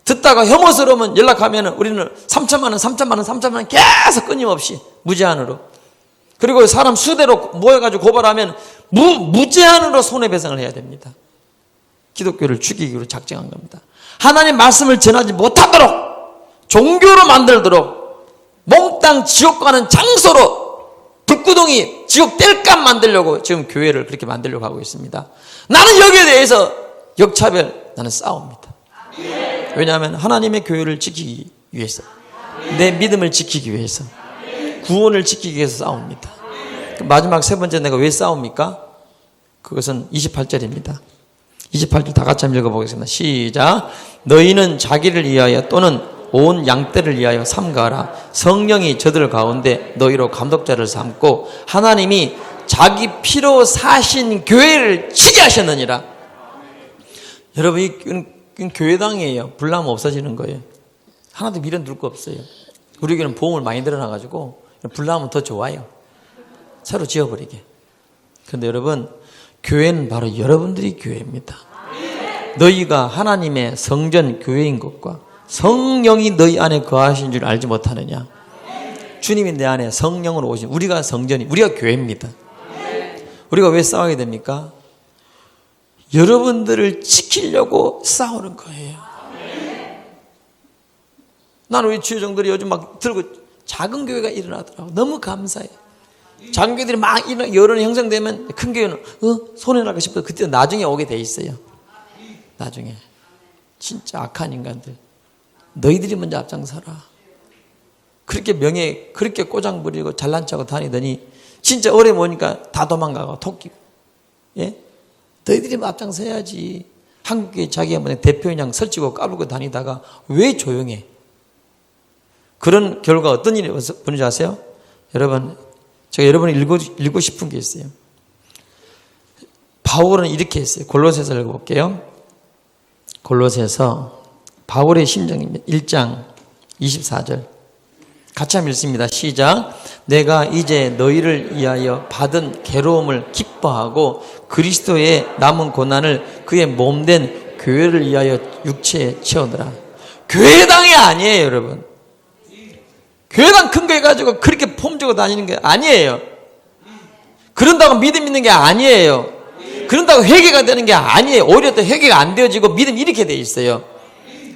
듣다가 혐오스러우면 연락하면 우리는 3천만 원, 3천만 원, 3천만 원 계속 끊임없이 무제한으로. 그리고 사람 수대로 모여가지고 고발하면 무제한으로 손해배상을 해야 됩니다. 기독교를 죽이기로 작정한 겁니다. 하나님 말씀을 전하지 못하도록 종교로 만들도록 몽땅 지옥 가는 장소로 불구덩이 지옥 뗄감 만들려고 지금 교회를 그렇게 만들려고 하고 있습니다. 나는 여기에 대해서 역차별, 나는 싸웁니다. 왜냐하면 하나님의 교회를 지키기 위해서, 내 믿음을 지키기 위해서, 구원을 지키기 위해서 싸웁니다. 마지막 세 번째 내가 왜 싸웁니까? 그것은 28절입니다. 28절 다 같이 한번 읽어보겠습니다. 시작. 너희는 자기를 위하여 또는 온 양떼를 위하여 삼가하라. 성령이 저들 가운데 너희로 감독자를 삼고 하나님이 자기 피로 사신 교회를 치게 하셨느니라. 여러분, 이건 교회당이에요. 불나면 없어지는 거예요. 하나도 미련 둘 거 없어요. 우리 교회는 보험을 많이 들어놔가지고 불나면 더 좋아요. 새로 지어버리게. 그런데 여러분, 교회는 바로 여러분들이 교회입니다. 너희가 하나님의 성전 교회인 것과 성령이 너희 안에 거하신 줄 알지 못하느냐. 주님이 내 안에 성령으로 오신, 우리가 성전이, 우리가 교회입니다. 우리가 왜 싸워야 됩니까? 여러분들을 지키려고 싸우는 거예요. 나는 우리 주여정들이 요즘 막 들고 작은 교회가 일어나더라고. 너무 감사해. 작은 교회들이 막 여론이 형성되면 큰 교회는 손해 날까 싶어서 그때 나중에 오게 돼 있어요. 나중에 진짜 악한 인간들, 너희들이 먼저 앞장서라. 그렇게 명예 그렇게 꼬장 부리고 잘난 척하고 다니더니 진짜 오래 모니까 다 도망가고 토끼고. 예? 너희들이 앞장서야지. 한국에 자기가 뭐 대표인양 설치고 까불고 다니다가 왜 조용해? 그런 결과 어떤 일이 보는지 아세요? 여러분, 제가 여러분이 읽고 싶은 게 있어요. 바울은 이렇게 했어요. 골로새서 읽어볼게요. 골로새서 바울의 심정입니다. 1장 24절 같이 한번 읽습니다. 시작. 내가 이제 너희를 위하여 받은 괴로움을 기뻐하고 그리스도의 남은 고난을 그의 몸된 교회를 위하여 육체에 채우더라. 교회당이 아니에요, 여러분. 교회당 큰 거 해가지고 그렇게 폼 주고 다니는 게 아니에요. 그런다고 믿음 있는 게 아니에요. 그런다고 회개가 되는 게 아니에요. 오히려 또 회개가 안 되어지고 믿음이 이렇게 돼 있어요.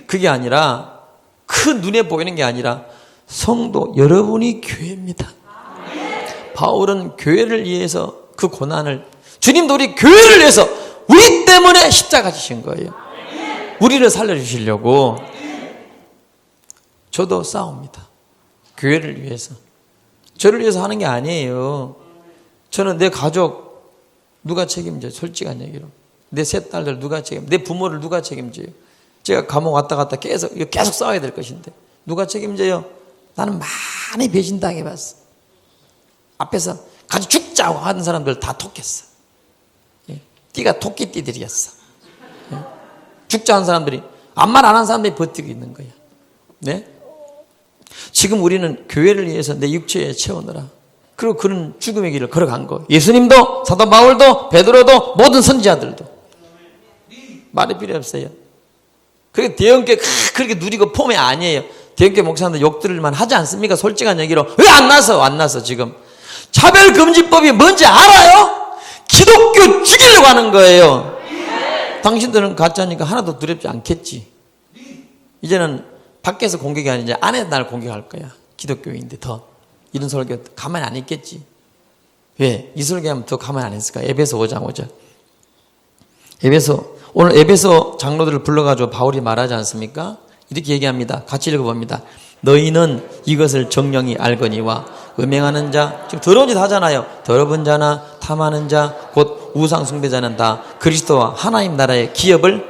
그게 아니라, 큰 눈에 보이는 게 아니라 성도 여러분이 교회입니다. 바울은 교회를 위해서 그 고난을, 주님도 우리 교회를 위해서 우리 때문에 십자가 지신 거예요. 우리를 살려주시려고. 저도 싸웁니다. 교회를 위해서. 저를 위해서 하는 게 아니에요. 저는 내 가족 누가 책임져요? 솔직한 얘기로. 내 세 딸들 누가 책임져요? 내 부모를 누가 책임져요? 제가 감옥 왔다 갔다 계속 싸워야 될 것인데 누가 책임져요? 나는 많이 배신당해봤어. 앞에서 같이 죽자고 하는 사람들 다 톡했어. 띠가 토끼띠들이었어. 죽자 하는 사람들이, 아무 말 안 하는 사람들이 버티고 있는 거야. 네? 지금 우리는 교회를 위해서 내 육체에 채우느라, 그리고 그런 죽음의 길을 걸어간 거. 예수님도, 사도 바울도, 베드로도, 모든 선지자들도. 말이 필요 없어요. 그렇게 대형교회 그렇게 누리고 폼이 아니에요. 대형교회 목사님들 욕 들을만 하지 않습니까? 솔직한 얘기로. 왜 안 나서 지금. 차별금지법이 뭔지 알아요? 기독교 죽이려고 하는 거예요. 당신들은 가짜니까 하나도 두렵지 않겠지. 이제는 밖에서 공격이 아니지 안에서 나를 공격할 거야. 기독교인데 더. 이런 설교 가만히 안 있겠지. 왜? 이 설교하면 더 가만히 안 있을까? 에베소 5장 5절. 오늘 에베소 장로들을 불러가지고 바울이 말하지 않습니까? 이렇게 얘기합니다. 같이 읽어봅니다. 너희는 이것을 정령이 알거니와 음행하는 자, 지금 더러운 짓 하잖아요. 더러운 자나 탐하는 자, 곧 우상 숭배자는 다 그리스도와 하나님 나라의 기업을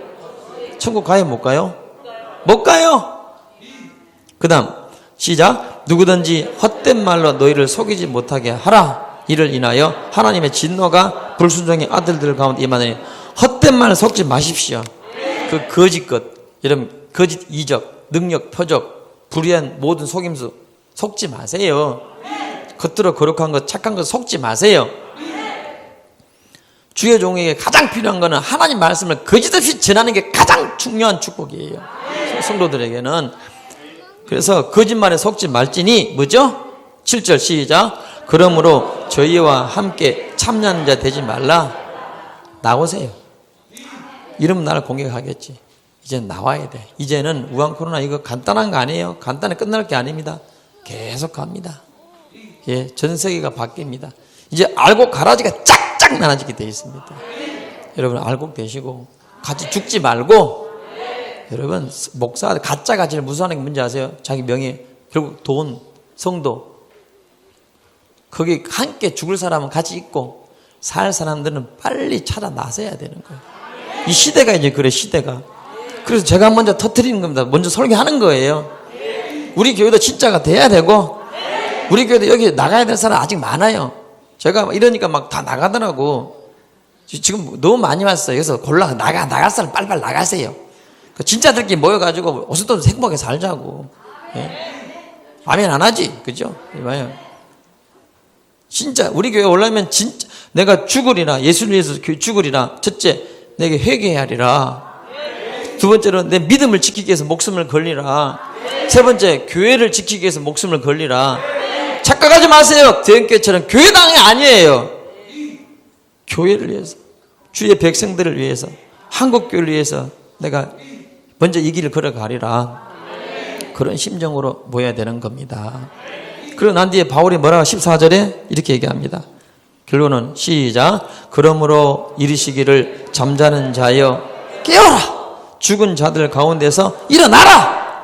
천국 가요? 못 가요? 못 가요. 그 다음 시작. 누구든지 헛된 말로 너희를 속이지 못하게 하라. 이를 인하여 하나님의 진노가 불순종의 아들들 가운데 임하느니 헛된 말을 속지 마십시오. 그 거짓 것, 여러분 거짓 이적, 능력, 표적, 불의한 모든 속임수 속지 마세요. 겉으로 거룩한 것, 착한 것 속지 마세요. 주의 종에게 가장 필요한 것은 하나님 말씀을 거짓없이 전하는 게 가장 중요한 축복이에요. 성도들에게는. 그래서 거짓말에 속지 말지니 뭐죠? 7절 시작. 그러므로 저희와 함께 참여하는 자 되지 말라. 나오세요. 이러면 나를 공격하겠지. 이제는 나와야 돼. 이제는 우한 코로나 이거 간단한 거 아니에요. 간단히 끝날 게 아닙니다. 계속 갑니다. 예, 전 세계가 바뀝니다. 이제 알곡 가라지가 쫙쫙 나눠지게 되어 있습니다. 여러분 알곡 되시고 같이 죽지 말고, 여러분 목사 가짜가 제일 무서워하는 게 뭔지 아세요? 자기 명예, 결국 돈, 성도, 거기 함께 죽을 사람은 같이 있고 살 사람들은 빨리 찾아 나서야 되는 거예요. 이 시대가 이제 그래, 시대가. 그래서 제가 먼저 터뜨리는 겁니다. 먼저 설교하는 거예요. 우리 교회도 진짜가 돼야 되고, 우리 교회도 여기 나가야 될 사람 아직 많아요. 제가 이러니까 막 다 나가더라고. 지금 너무 많이 왔어요. 그래서 나갈 사람 빨리빨리 나가세요. 진짜들끼리 모여가지고 어서도 행복하게 살자고. 예? 아멘 안 하지? 그죠? 이봐요. 진짜 우리 교회 올라오면 진짜 내가 죽으리라, 예수를 위해서 죽으리라. 첫째, 내게 회개하리라. 두 번째로 내 믿음을 지키기 위해서 목숨을 걸리라. 세 번째, 교회를 지키기 위해서 목숨을 걸리라. 착각하지 마세요. 대형교회처럼 교회당이 아니에요. 교회를 위해서, 주의 백성들을 위해서, 한국교회를 위해서 내가 먼저 이 길을 걸어가리라. 그런 심정으로 모여야 되는 겁니다. 그러고 난 뒤에 바울이 뭐라고 14절에 이렇게 얘기합니다. 결론은 시작. 그러므로 이르시기를 잠자는 자여 깨어라. 죽은 자들 가운데서 일어나라.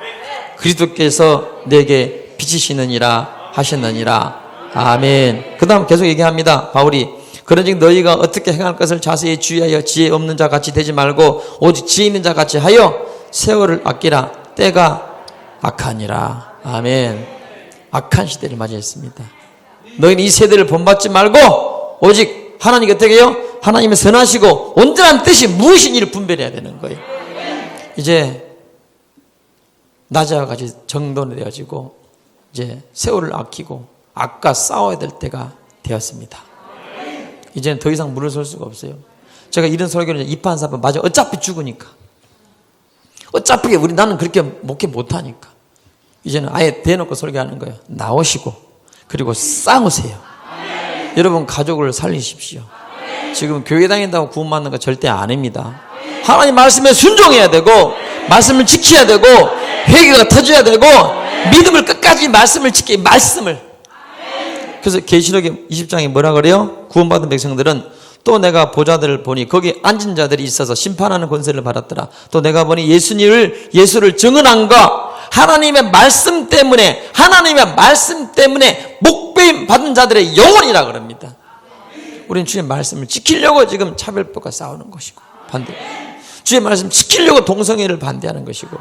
그리스도께서 내게 비치시느니라 하셨느니라. 아멘. 그 다음 계속 얘기합니다. 바울이 그런즉 너희가 어떻게 행할 것을 자세히 주의하여 지혜 없는 자 같이 되지 말고 오직 지혜 있는 자 같이 하여 세월을 아끼라. 때가 악하니라. 아멘. 악한 시대를 맞이했습니다. 너희는 이 세대를 본받지 말고 오직 하나님이 어떻게 해요? 하나님의 선하시고 온전한 뜻이 무엇인지를 분별해야 되는 거예요. 이제 낮아와 같이 정돈되어지고 이제 세월을 아끼고 악과 싸워야 될 때가 되었습니다. 이제는 더 이상 물을 설 수가 없어요. 제가 이런 설교를 2판 3판 맞아. 어차피 죽으니까. 어차피 나는 그렇게 목회 못하니까. 이제는 아예 대놓고 설교하는 거예요. 나오시고 그리고 싸우세요. 여러분 가족을 살리십시오. 지금 교회 다닌다고 구원받는 거 절대 아닙니다. 하나님 말씀에 순종해야 되고 말씀을 지켜야 되고 회개가 터져야 되고 믿음을 끝까지 말씀을 지키기 말씀을. 그래서 계시록 20장에 뭐라 그래요? 구원받은 백성들은 또 내가 보좌들을 보니 거기 앉은 자들이 있어서 심판하는 권세를 받았더라. 또 내가 보니 예수를 증언한가 하나님의 말씀 때문에 목배임 받은 자들의 영혼이라 그럽니다. 우리는 주의 말씀을 지키려고 지금 차별법과 싸우는 것이고 반대. 주의 말씀 지키려고 동성애를 반대하는 것이고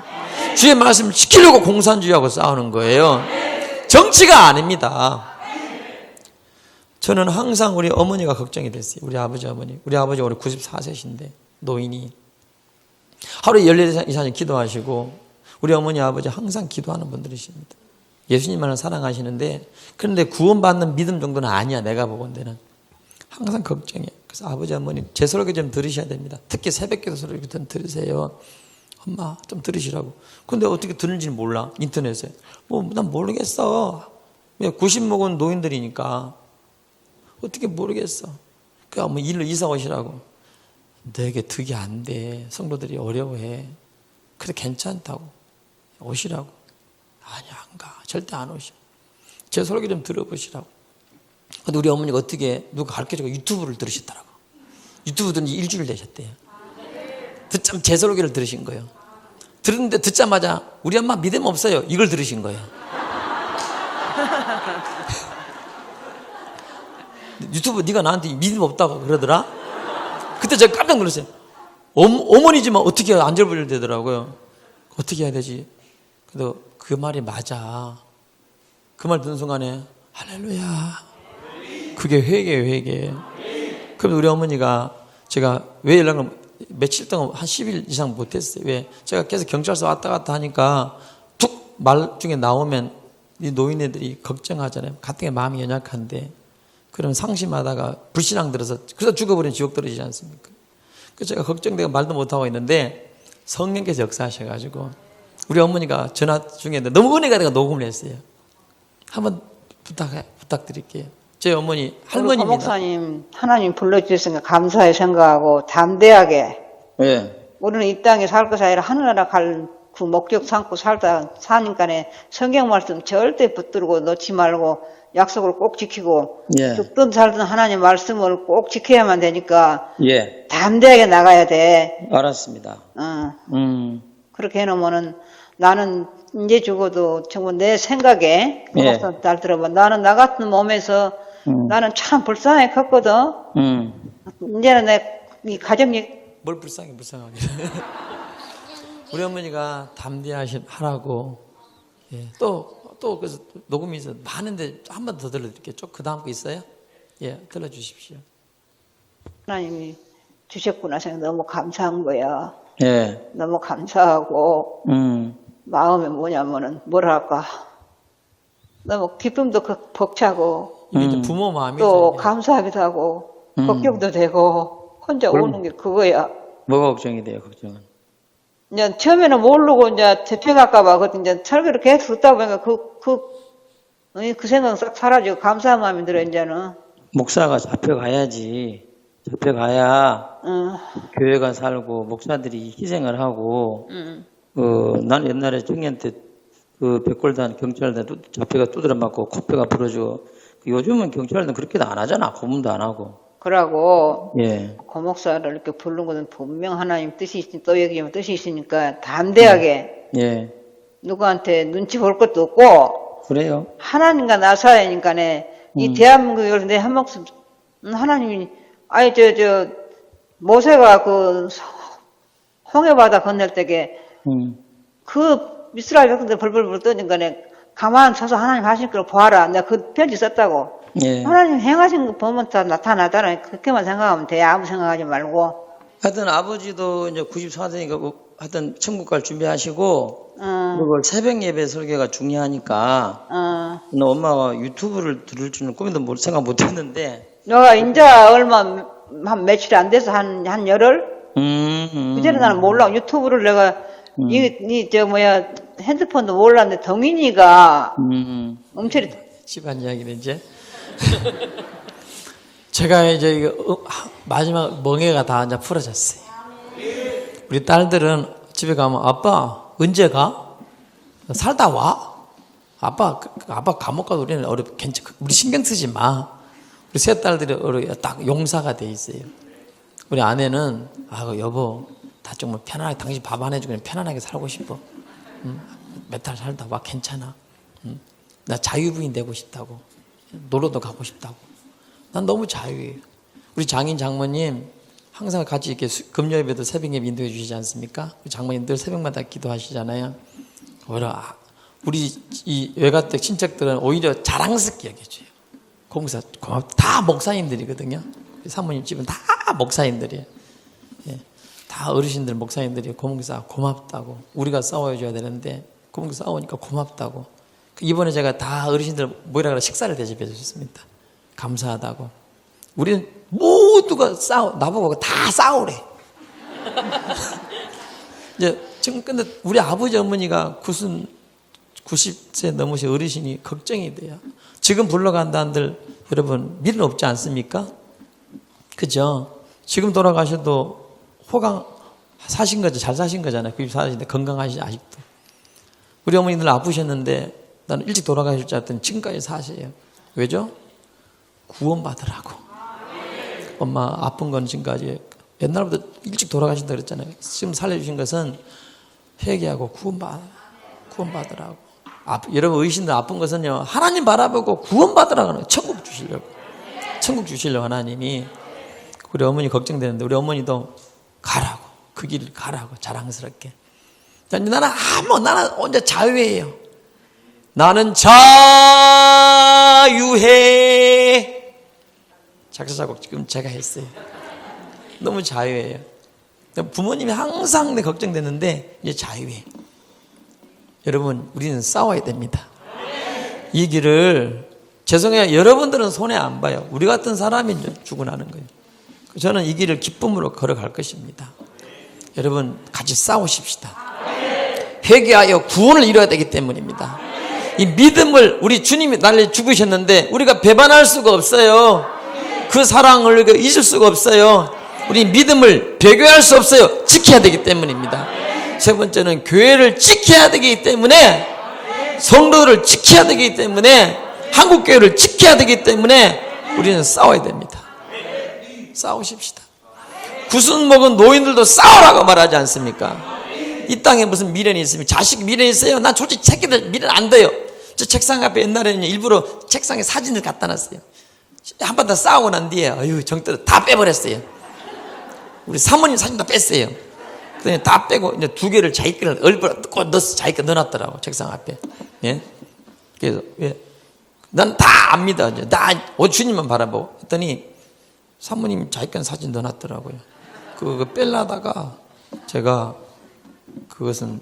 주의 말씀을 지키려고 공산주의하고 싸우는 거예요. 정치가 아닙니다. 저는 항상 우리 어머니가 걱정이 됐어요. 우리 아버지 어머니. 우리 아버지 올해 94세신데 노인이 하루에 14시간 이상 기도하시고 우리 어머니 아버지 항상 기도하는 분들이십니다. 예수님만을 사랑하시는데 그런데 구원받는 믿음 정도는 아니야. 내가 보건대는 항상 걱정이에요. 그래서 아버지 어머니 제 설교 좀 들으셔야 됩니다. 특히 새벽기도 설교 좀 들으세요. 엄마 좀 들으시라고. 근데 어떻게 들은지는 몰라. 인터넷에. 난 모르겠어. 90 먹은 노인들이니까 어떻게 모르겠어. 그러니까 일로 이사 오시라고. 내게 득이 안 돼. 성도들이 어려워해. 그래 괜찮다고. 오시라고. 아니 안 가. 절대 안 오셔. 제 설교 좀 들어보시라고. 근데 우리 어머니가 어떻게 누가 가르쳐주고 유튜브를 들으셨더라고. 유튜브 들은 지 일주일 되셨대요. 듣자마자 제 설교를 들으신 거예요. 들었는데 듣자마자 우리 엄마 믿음 없어요. 이걸 들으신 거예요. 유튜브 네가 나한테 믿음 없다고 그러더라. 그때 제가 깜짝 놀랐어요. 어머니지만 어떻게 안절부절 되더라고요. 어떻게 해야 되지? 그래도 그 말이 맞아. 그 말 듣는 순간에 할렐루야. 그게 회개예요, 회개. 그럼 우리 어머니가 제가 왜 연락을 며칠 동안 한 10일 이상 못했어요. 왜? 제가 계속 경찰서 왔다 갔다 하니까 툭 말 중에 나오면 이 노인네들이 걱정하잖아요. 가뜩이 마음이 연약한데. 그러면 상심하다가 불신앙 들어서 그래서 죽어버리면 지옥 떨어지지 않습니까? 그래서 제가 걱정되고 말도 못하고 있는데 성령께서 역사하셔가지고 우리 어머니가 전화 중에 너무 은혜가 돼가 녹음을 했어요. 한번 부탁드릴게요. 제 어머니 할머니입니다. 목사님 하나님 불러주셨으니까 감사히 생각하고 담대하게 예. 우리는 이 땅에 살 것이 아니라 하늘나라 갈 그 목적 삼고 사니까네 성경 말씀 절대 붙들고 놓지 말고 약속을 꼭 지키고 예. 죽든 살든 하나님 말씀을 꼭 지켜야만 되니까 예. 담대하게 나가야 돼. 알았습니다. 그렇게 해놓으면은 나는 이제 죽어도 정말 내 생각에 그 예. 목사 잘 들어봐. 나는 나 같은 몸에서 나는 참 불쌍하게 컸거든. 이제는 내 이 가정이 뭘 불쌍하게. 우리 어머니가 담대하라고. 예. 또 그래서 녹음이 있어 많은데 한 번 더 들려드릴게요. 그 다음 거 있어요? 예, 들려주십시오. 하나님이 주셨구나 생각 너무 감사한 거야. 예. 너무 감사하고 마음에 뭐냐면은 뭐랄까 너무 기쁨도 벅차고 이게 이제 부모 마음이죠. 또 이게. 감사하기도 하고 걱정도 되고 혼자 우는 게 그거야. 뭐가 걱정이 돼요, 걱정은? 이제 처음에는 모르고 이제 대표갈까봐 그때 이제 설교를 계속 듣다 보니까 그 생각 싹 사라지고 감사한 마음이 들어 이제는. 목사가 잡혀가야지. 잡혀가야 응. 교회가 살고 목사들이 희생을 하고 난 옛날에 청년 때 그 백골단 경찰단 잡혀가 두드려 맞고 코뼈가 부러지고 요즘은 경찰단 그렇게도 안 하잖아. 고문도 안 하고. 그러고 예. 고목사를 이렇게 부른 것은 분명 하나님 뜻이 있으니 또 얘기하면 뜻이 있으니까 담대하게 예. 누구한테 눈치 볼 것도 없고 그래요. 하나님과 나사야니까네 이 대한민국에서 내 한 목숨 하나님이 아니 저 모세가 그 홍해바다 건널 때게 그 이스라엘 백성들 벌벌벌 떠니까네 가만 서서 하나님 하신 걸 보아라. 내가 그 편지 썼다고. 예. 하나님 행하신 거 보면 다 나타나잖아. 그렇게만 생각하면 돼. 아무 생각하지 말고. 하여튼 아버지도 이제 94세니까 하여튼 천국 갈 준비하시고 그리고 새벽 예배 설교가 중요하니까 너 엄마가 유튜브를 들을 줄은 꿈에도 생각 못 했는데 너가 이제 얼마 한 며칠 안 돼서 한 열흘? 그전에 나는 몰라. 유튜브를 내가 핸드폰도 몰랐는데 동인이가 엄청 집안 이야기는 이제 제가 이제 이거 마지막 멍해가 다 이제 풀어졌어요. 우리 딸들은 집에 가면 아빠 언제 가? 살다 와? 아빠 감옥 가도 우리는 괜찮. 우리 신경 쓰지 마. 우리 세 딸들이 딱 용사가 돼 있어요. 우리 아내는 여보 다 정말 편안하게 당신 밥 안 해주고 그냥 편안하게 살고 싶어. 몇 달 살다 와 괜찮아. 나 자유부인 되고 싶다고. 놀러도 가고 싶다고. 난 너무 자유예요. 우리 장인 장모님 항상 같이 이렇게 금요 예배도 새벽 예배 인도해 주시지 않습니까? 장모님 늘 새벽마다 기도하시잖아요. 우리 이 외가댁 친척들은 오히려 자랑스럽게 여겨줘요. 공사 다 목사님들이거든요. 사모님 집은 다 목사님들이에요. 예. 다 어르신들 목사님들이 고목사 고맙다고. 우리가 싸워줘야 되는데 고목사 싸우니까 고맙다고. 이번에 제가 다 어르신들 모이라 그래 식사를 대접해 주셨습니다. 감사하다고. 우리는 모두가 나보고 다 싸우래. 이제 지금 근데 우리 아버지 어머니가 90세 넘으신 어르신이 걱정이 돼요. 지금 불러간다는들 여러분 미련 없지 않습니까? 그죠? 지금 돌아가셔도 호강 사신 거죠. 잘 사신 거잖아요. 94세인데 건강하시지 아직도. 우리 어머니들 아프셨는데 나는 일찍 돌아가실 줄 알았더니 지금까지 사세요. 왜죠? 구원받으라고. 엄마 아픈 건 지금까지 옛날부터 일찍 돌아가신다 그랬잖아요. 지금 살려주신 것은 회개하고 구원받으라고. 여러분 의신들 아픈 것은요 하나님 바라보고 구원받으라고 하는 천국 주시려고 하나님이. 우리 어머니 걱정되는데 우리 어머니도 가라고 그 길을 가라고 자랑스럽게. 나는 혼자 자유해요. 나는 자유해. 작사 작곡 지금 제가 했어요. 너무 자유예요. 부모님이 항상 내 걱정됐는데 이제 자유해. 여러분, 우리는 싸워야 됩니다. 이 길을, 죄송해요, 여러분들은 손해 안 봐요. 우리 같은 사람이 이제 죽어나는 거예요. 저는 이 길을 기쁨으로 걸어갈 것입니다. 여러분, 같이 싸우십시다. 회개하여 구원을 이뤄야 되기 때문입니다. 이 믿음을, 우리 주님이 나를 죽으셨는데 우리가 배반할 수가 없어요. 그 사랑을 우리가 잊을 수가 없어요. 우리 믿음을 배교할 수 없어요. 지켜야 되기 때문입니다. 세 번째는 교회를 지켜야 되기 때문에, 성도들을 지켜야 되기 때문에, 한국교회를 지켜야 되기 때문에 우리는 싸워야 됩니다. 싸우십시다. 구순 먹은 노인들도 싸우라고 말하지 않습니까? 이 땅에 무슨 미련이 있으면, 자식 미련이 있어요? 난 솔직히 새끼들 미련 안 돼요. 저 책상 앞에 옛날에는 일부러 책상에 사진을 갖다 놨어요. 한 번 더 싸우고 난 뒤에 어휴 정떨어 다 빼버렸어요. 우리 사모님 사진 다 뺐어요. 그다음에 다 빼고 이제 두 개를 자기 거를 얼굴 꼭 넣어서 자기 거 넣어놨더라고, 책상 앞에. 예? 그래서 난 다 압니다. 이제 나 주님만 바라보고 했더니 사모님 자기 거 사진 넣어놨더라고요. 그거 뺄라다가 제가 그것은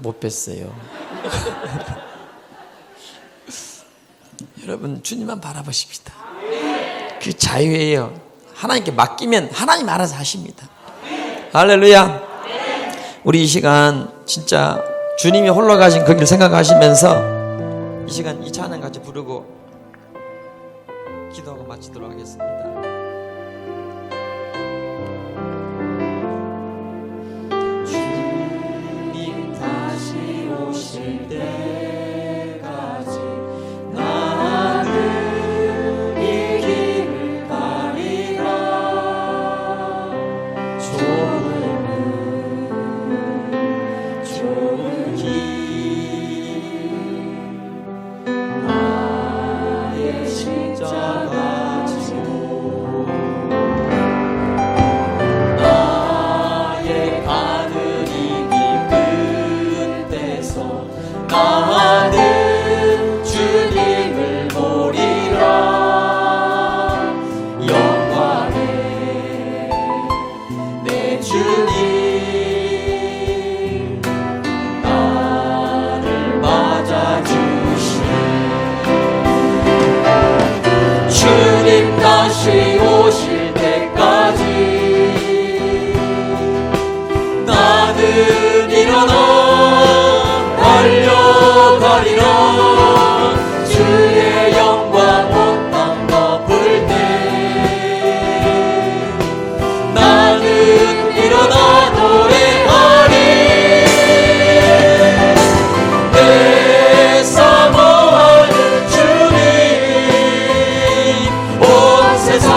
못 뺐어요. 여러분, 주님만 바라보십시다. 그 자유예요. 하나님께 맡기면 하나님 알아서 하십니다. 할렐루야. 우리 이 시간 진짜 주님이 홀로 가신 그 길 생각하시면서 이 시간 이 찬양 같이 부르고 기도하고 마치도록 하겠습니다. 주님 다시 오실 때까지 나는 이 길을 가리라. 좋은 길 나의 십자가 지고 나의 가는 이 길 끝에서 나는 주님을 보리라. 영광의 내 주님 나를 맞아주시. 주님 다시 오실 때까지 나는 일어나 달려가리라. 주의 영광 온 땅 덮을 때 나는 일어나 노래하리. 내 사모하는 주님 온 세상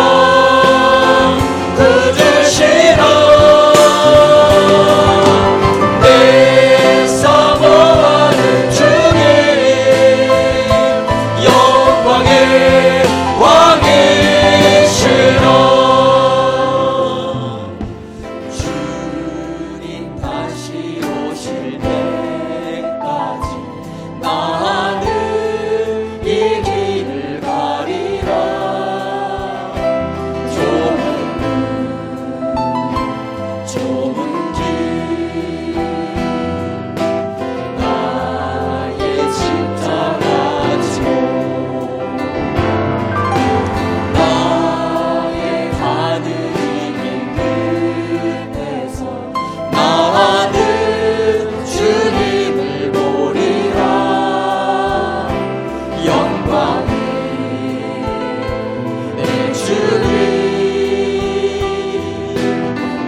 구주시라. 내 사모하는 주님 영광의 왕이시라. 주님 다시 오실 때까지 나는 이 길을 가리라. 좁은 길 나의 십자가 지고 나의 가는 이 길 끝에서 나는 주님을 보리라. 영광의 내 주님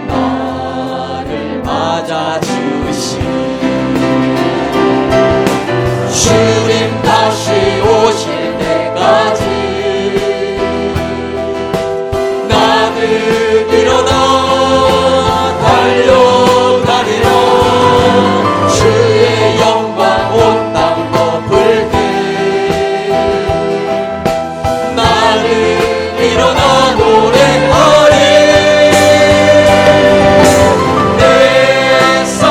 나를 맞아주시. 주님 다시 오실 때까지 나는 일어나 달려가리라. 주의 영광 온 땅 덮을 때 나는 일어나 노래하리. 내 삶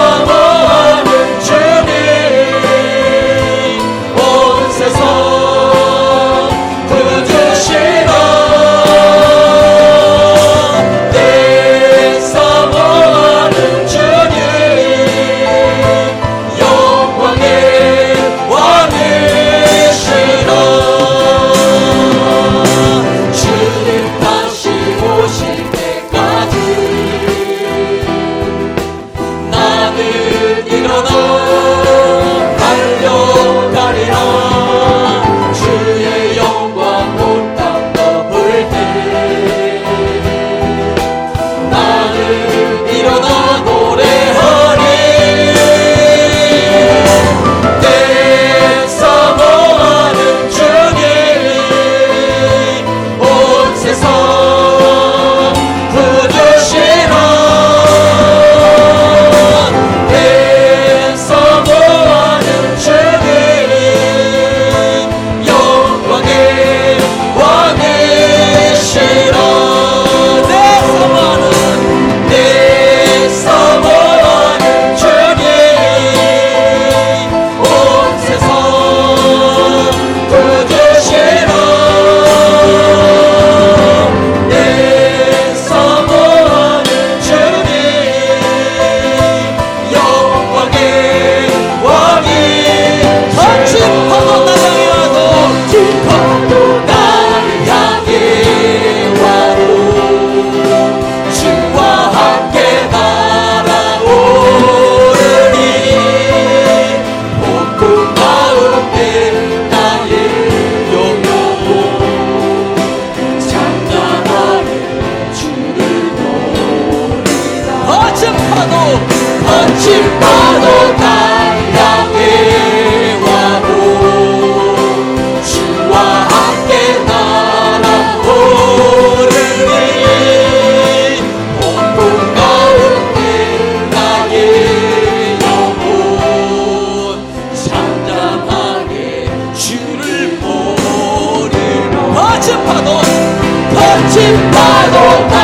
거친 파도 날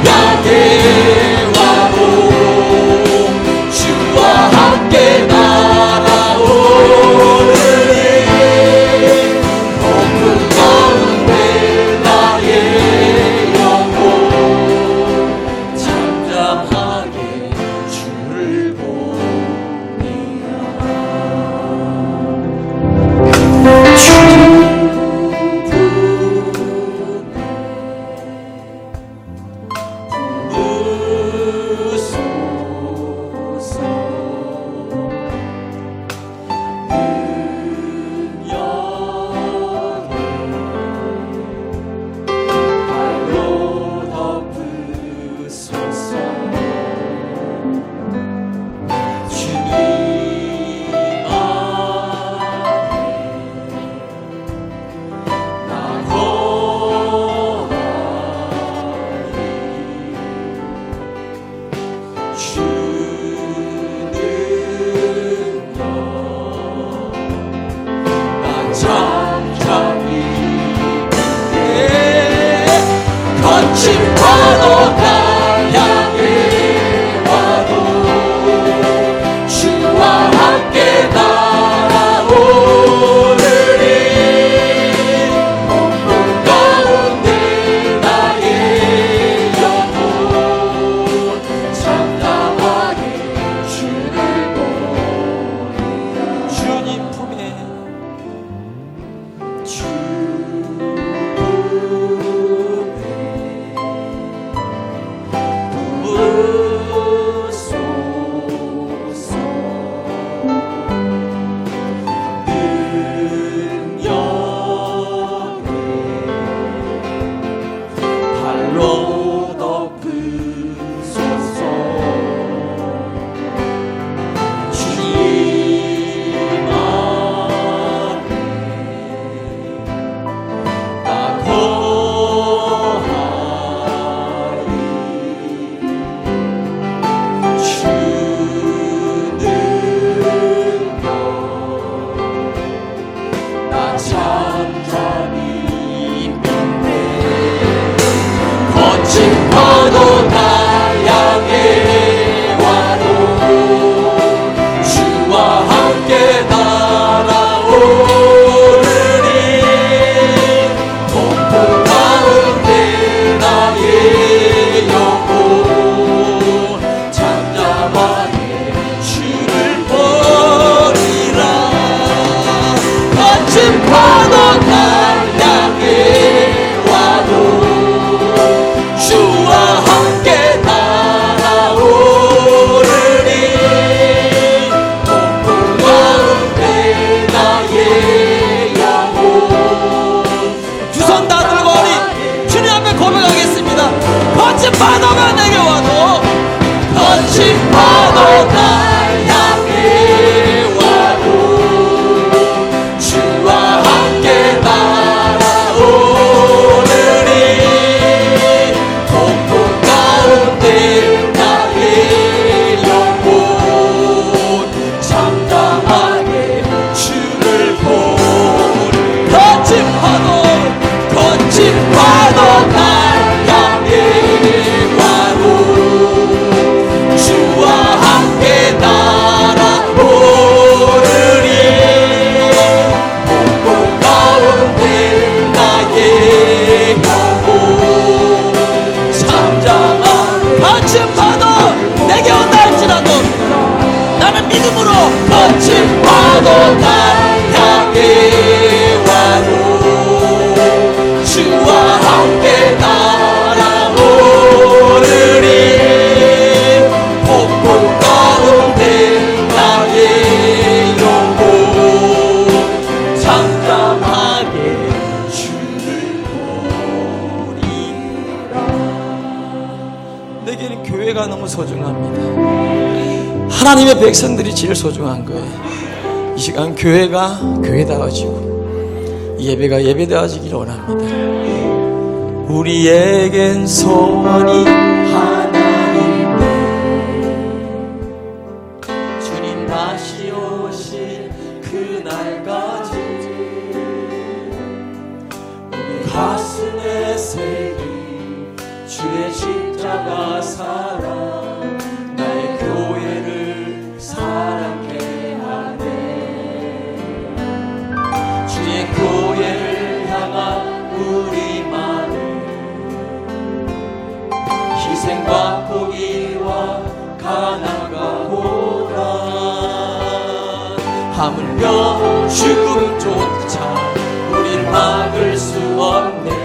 향해 와도 주와 함께 날아오르리 높은 가운데 나의 영혼 잠잠하게 주를 보리라 거친 파도 날 향해 와도 주와 함께 날아오르리 높은 가운데 나의 영혼 잠잠하게 주를 보리라 주님 품에 발로 덮으소서 주님 안에 나 거하리 주는 나 잠잠히 믿네 거친 파도 날 향해 와도 주와 함께 날아오르리 높은 가운데 나의 영혼 잠잠하게 주를 보리라 거친 파도 날 향해 와도 주와 함께 날아오르리 높은 가운데 나의 영혼 두 손 다 들고 우리 주님 앞에 고백하겠습니다 거친 파도가 내게 와도 거친 파도 날 향해 와도 주와 함께 날아오르리 높은 가운데 나의 영혼 잠잠하게 주를 보리 거친 파도 날 향해 와도 주와 함께 날아오르리 높은 가운데 나의 영혼 잠잠한 거친 파도 내게 온다 할지라도 나는 믿음으로 거친 파도 날 향해 와도 주와 함께 날아오르리 폭풍 가운데 나의 영혼 잠잠하게 주를 보리라 내게는 교회가 너무 소중합니다 하나님의 백성들이 제일 소중한 거예요 이 시간 교회가 교회다워지고 예배가 예배되어지기를 원합니다 우리에겐 소원이 하나인데 주님 다시 오실 그날까지 우리 가슴 새긴 주의 십자가 사랑 나의 교회를 사랑케 하네. 주의 교회를 향한 우리 마음 희생과 포기와 가난과 고난 하물며 죽음조차 우릴 막을 수 없네.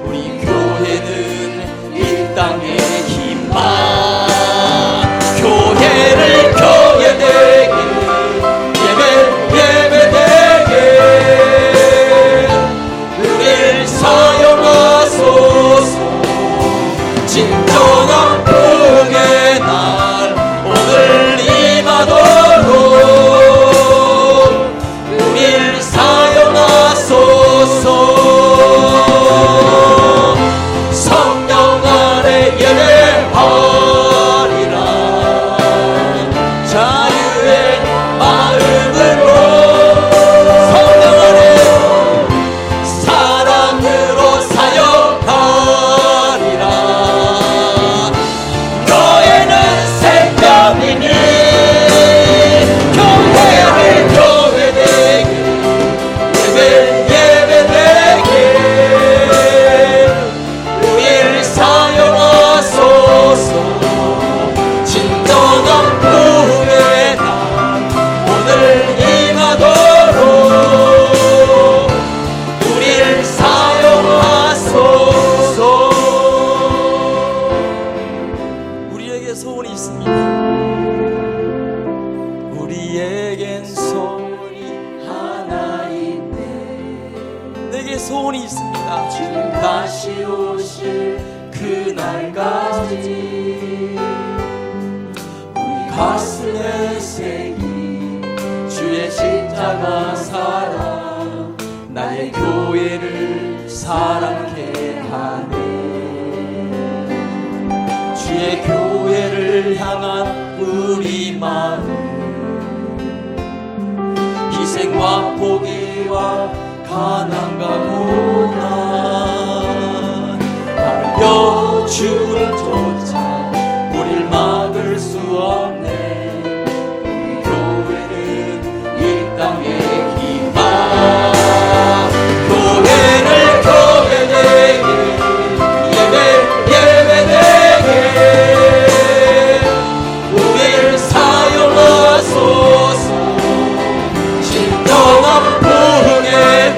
우리 교회는 이 땅의 희망. 교회를 교회되게 예배되게 우릴 사용하소서. 진정한 복의 날 오늘 임하도록 우릴 사용하소서. 성령 안에 예배하리라. 자유의 마음으로 성령 안에 사랑으로 사역하리라. 교회는 생명이니 교회를 교회되게 예배되게 우릴 사용하소서. 진정한 부의 날 오늘 임하도록 우릴 사용하소서. 우리에게 소원이 있습니다. 우리에겐 소원이 하나 있네. 내게 소원이 있습니다. 주님 다시 오실 그날까지 우리 가슴에 새긴 주의 십자가 사랑 나의 교회를 사랑케 하네. 주의 교회를 향한 우리 마음 희생과 포기와 가난과 고난 하물며 죽음조차 우릴 막을 수 없네. 우리 교회는 이 땅의 희망. 교회를 교회되게 예배되게 우릴 사용하소서. 진정한 부흥에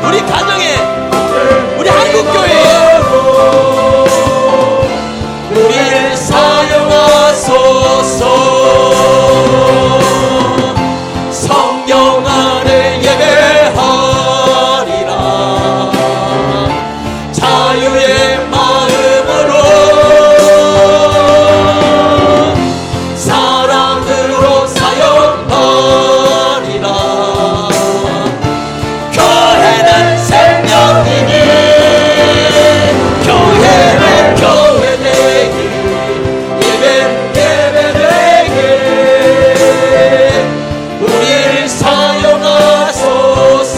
우리 가정에 우리 한국교회에 우릴 사용하소서. 성령 안에 예배하리라. 자유의 마음으로 사랑으로 사역하리라. 교회는 생명이니 교회를 교회되게 예배되게 우릴 사용하소서.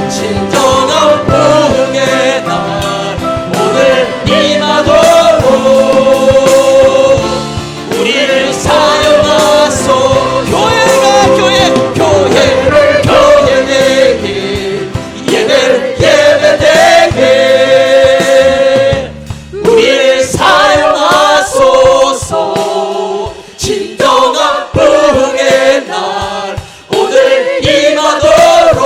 진정한 부흥의 날 오늘 임하도록 우릴 사용하소. 교회를 교회되게 예배되게 우릴 사용하소서. 진정한 부흥의 날 오늘 임하도록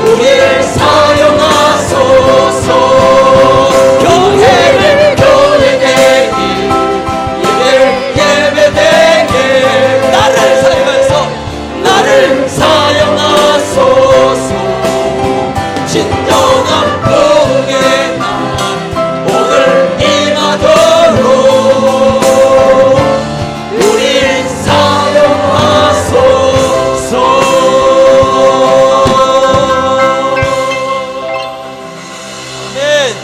우릴 사용하소서. 교회를 교회되게 예배되게 나를 사용하소서. 나를 사용하소서. 진정한 부흥의 날 오늘 임하도록 우릴 사용하소서. 아멘.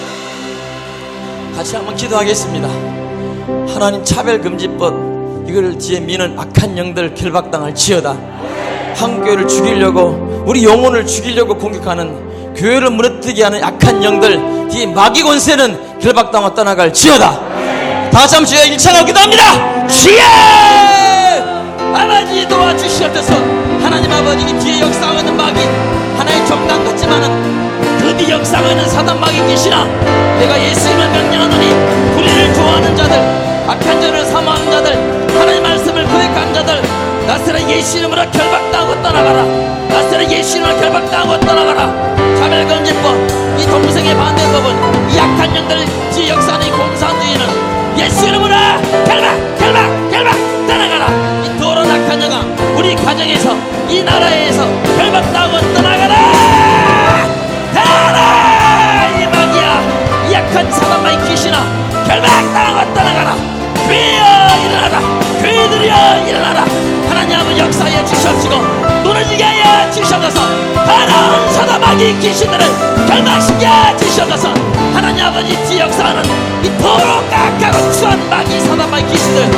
같이 한번 기도하겠습니다. 하나님 차별금지법 이걸 뒤에 미는 악한 영들 결박당할 지어다. 한국교회를 죽이려고 우리 영혼을 죽이려고 공격하는 교회를 무너뜨리게 하는 약한 영들, 이 마귀 권세는 결박당하고 떠나갈 지어다. 다시 한번 주여 일창하고 기도합니다. 주여 아버지 도와주시옵소서. 하나님 아버지 이 뒤에 역사하는 마귀, 하나의 종단 같지만은 그 뒤 역사하는 사단 마귀 계시나, 내가 예수님을 명령하노니 불의를 좋아하는 자들, 악한 자를 사모하는 자들, 하나님의 말씀을 고백하는 자들, 나스라 예수 이름으로 결박당하고 떠나가라. 나스라 예수 이름으로 결박당하고 떠나가라. 차별금지법, 이 동성애 반대법은, 이 약한 영들 뒤에 역사하는 이 공산주의는 예수 이름으로 결박 떠나가라. 이 더러운 악한 영아 우리 가정에서, 이 나라에서 결박당하고 떠나가라. 이 마귀야, 이 약한 사단마의 귀신아, 결박당하고 떠나가라. 교회여 일어나라. 교회들이여 일어나라. 하나님 아버지 역사하여 주시옵시고 무너지게 하여 주시옵소서. 하나님 사단마귀 귀신들을 결박시켜 주시옵소서. 하나님 아버지 뒤 역사하는 이 더럽고 악하고 추한 마귀 사단마귀 귀신들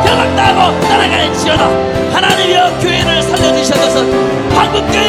결박당하고 떠나가는 지어다. 하나님이여 교회를 살려주시옵소서. 한국교회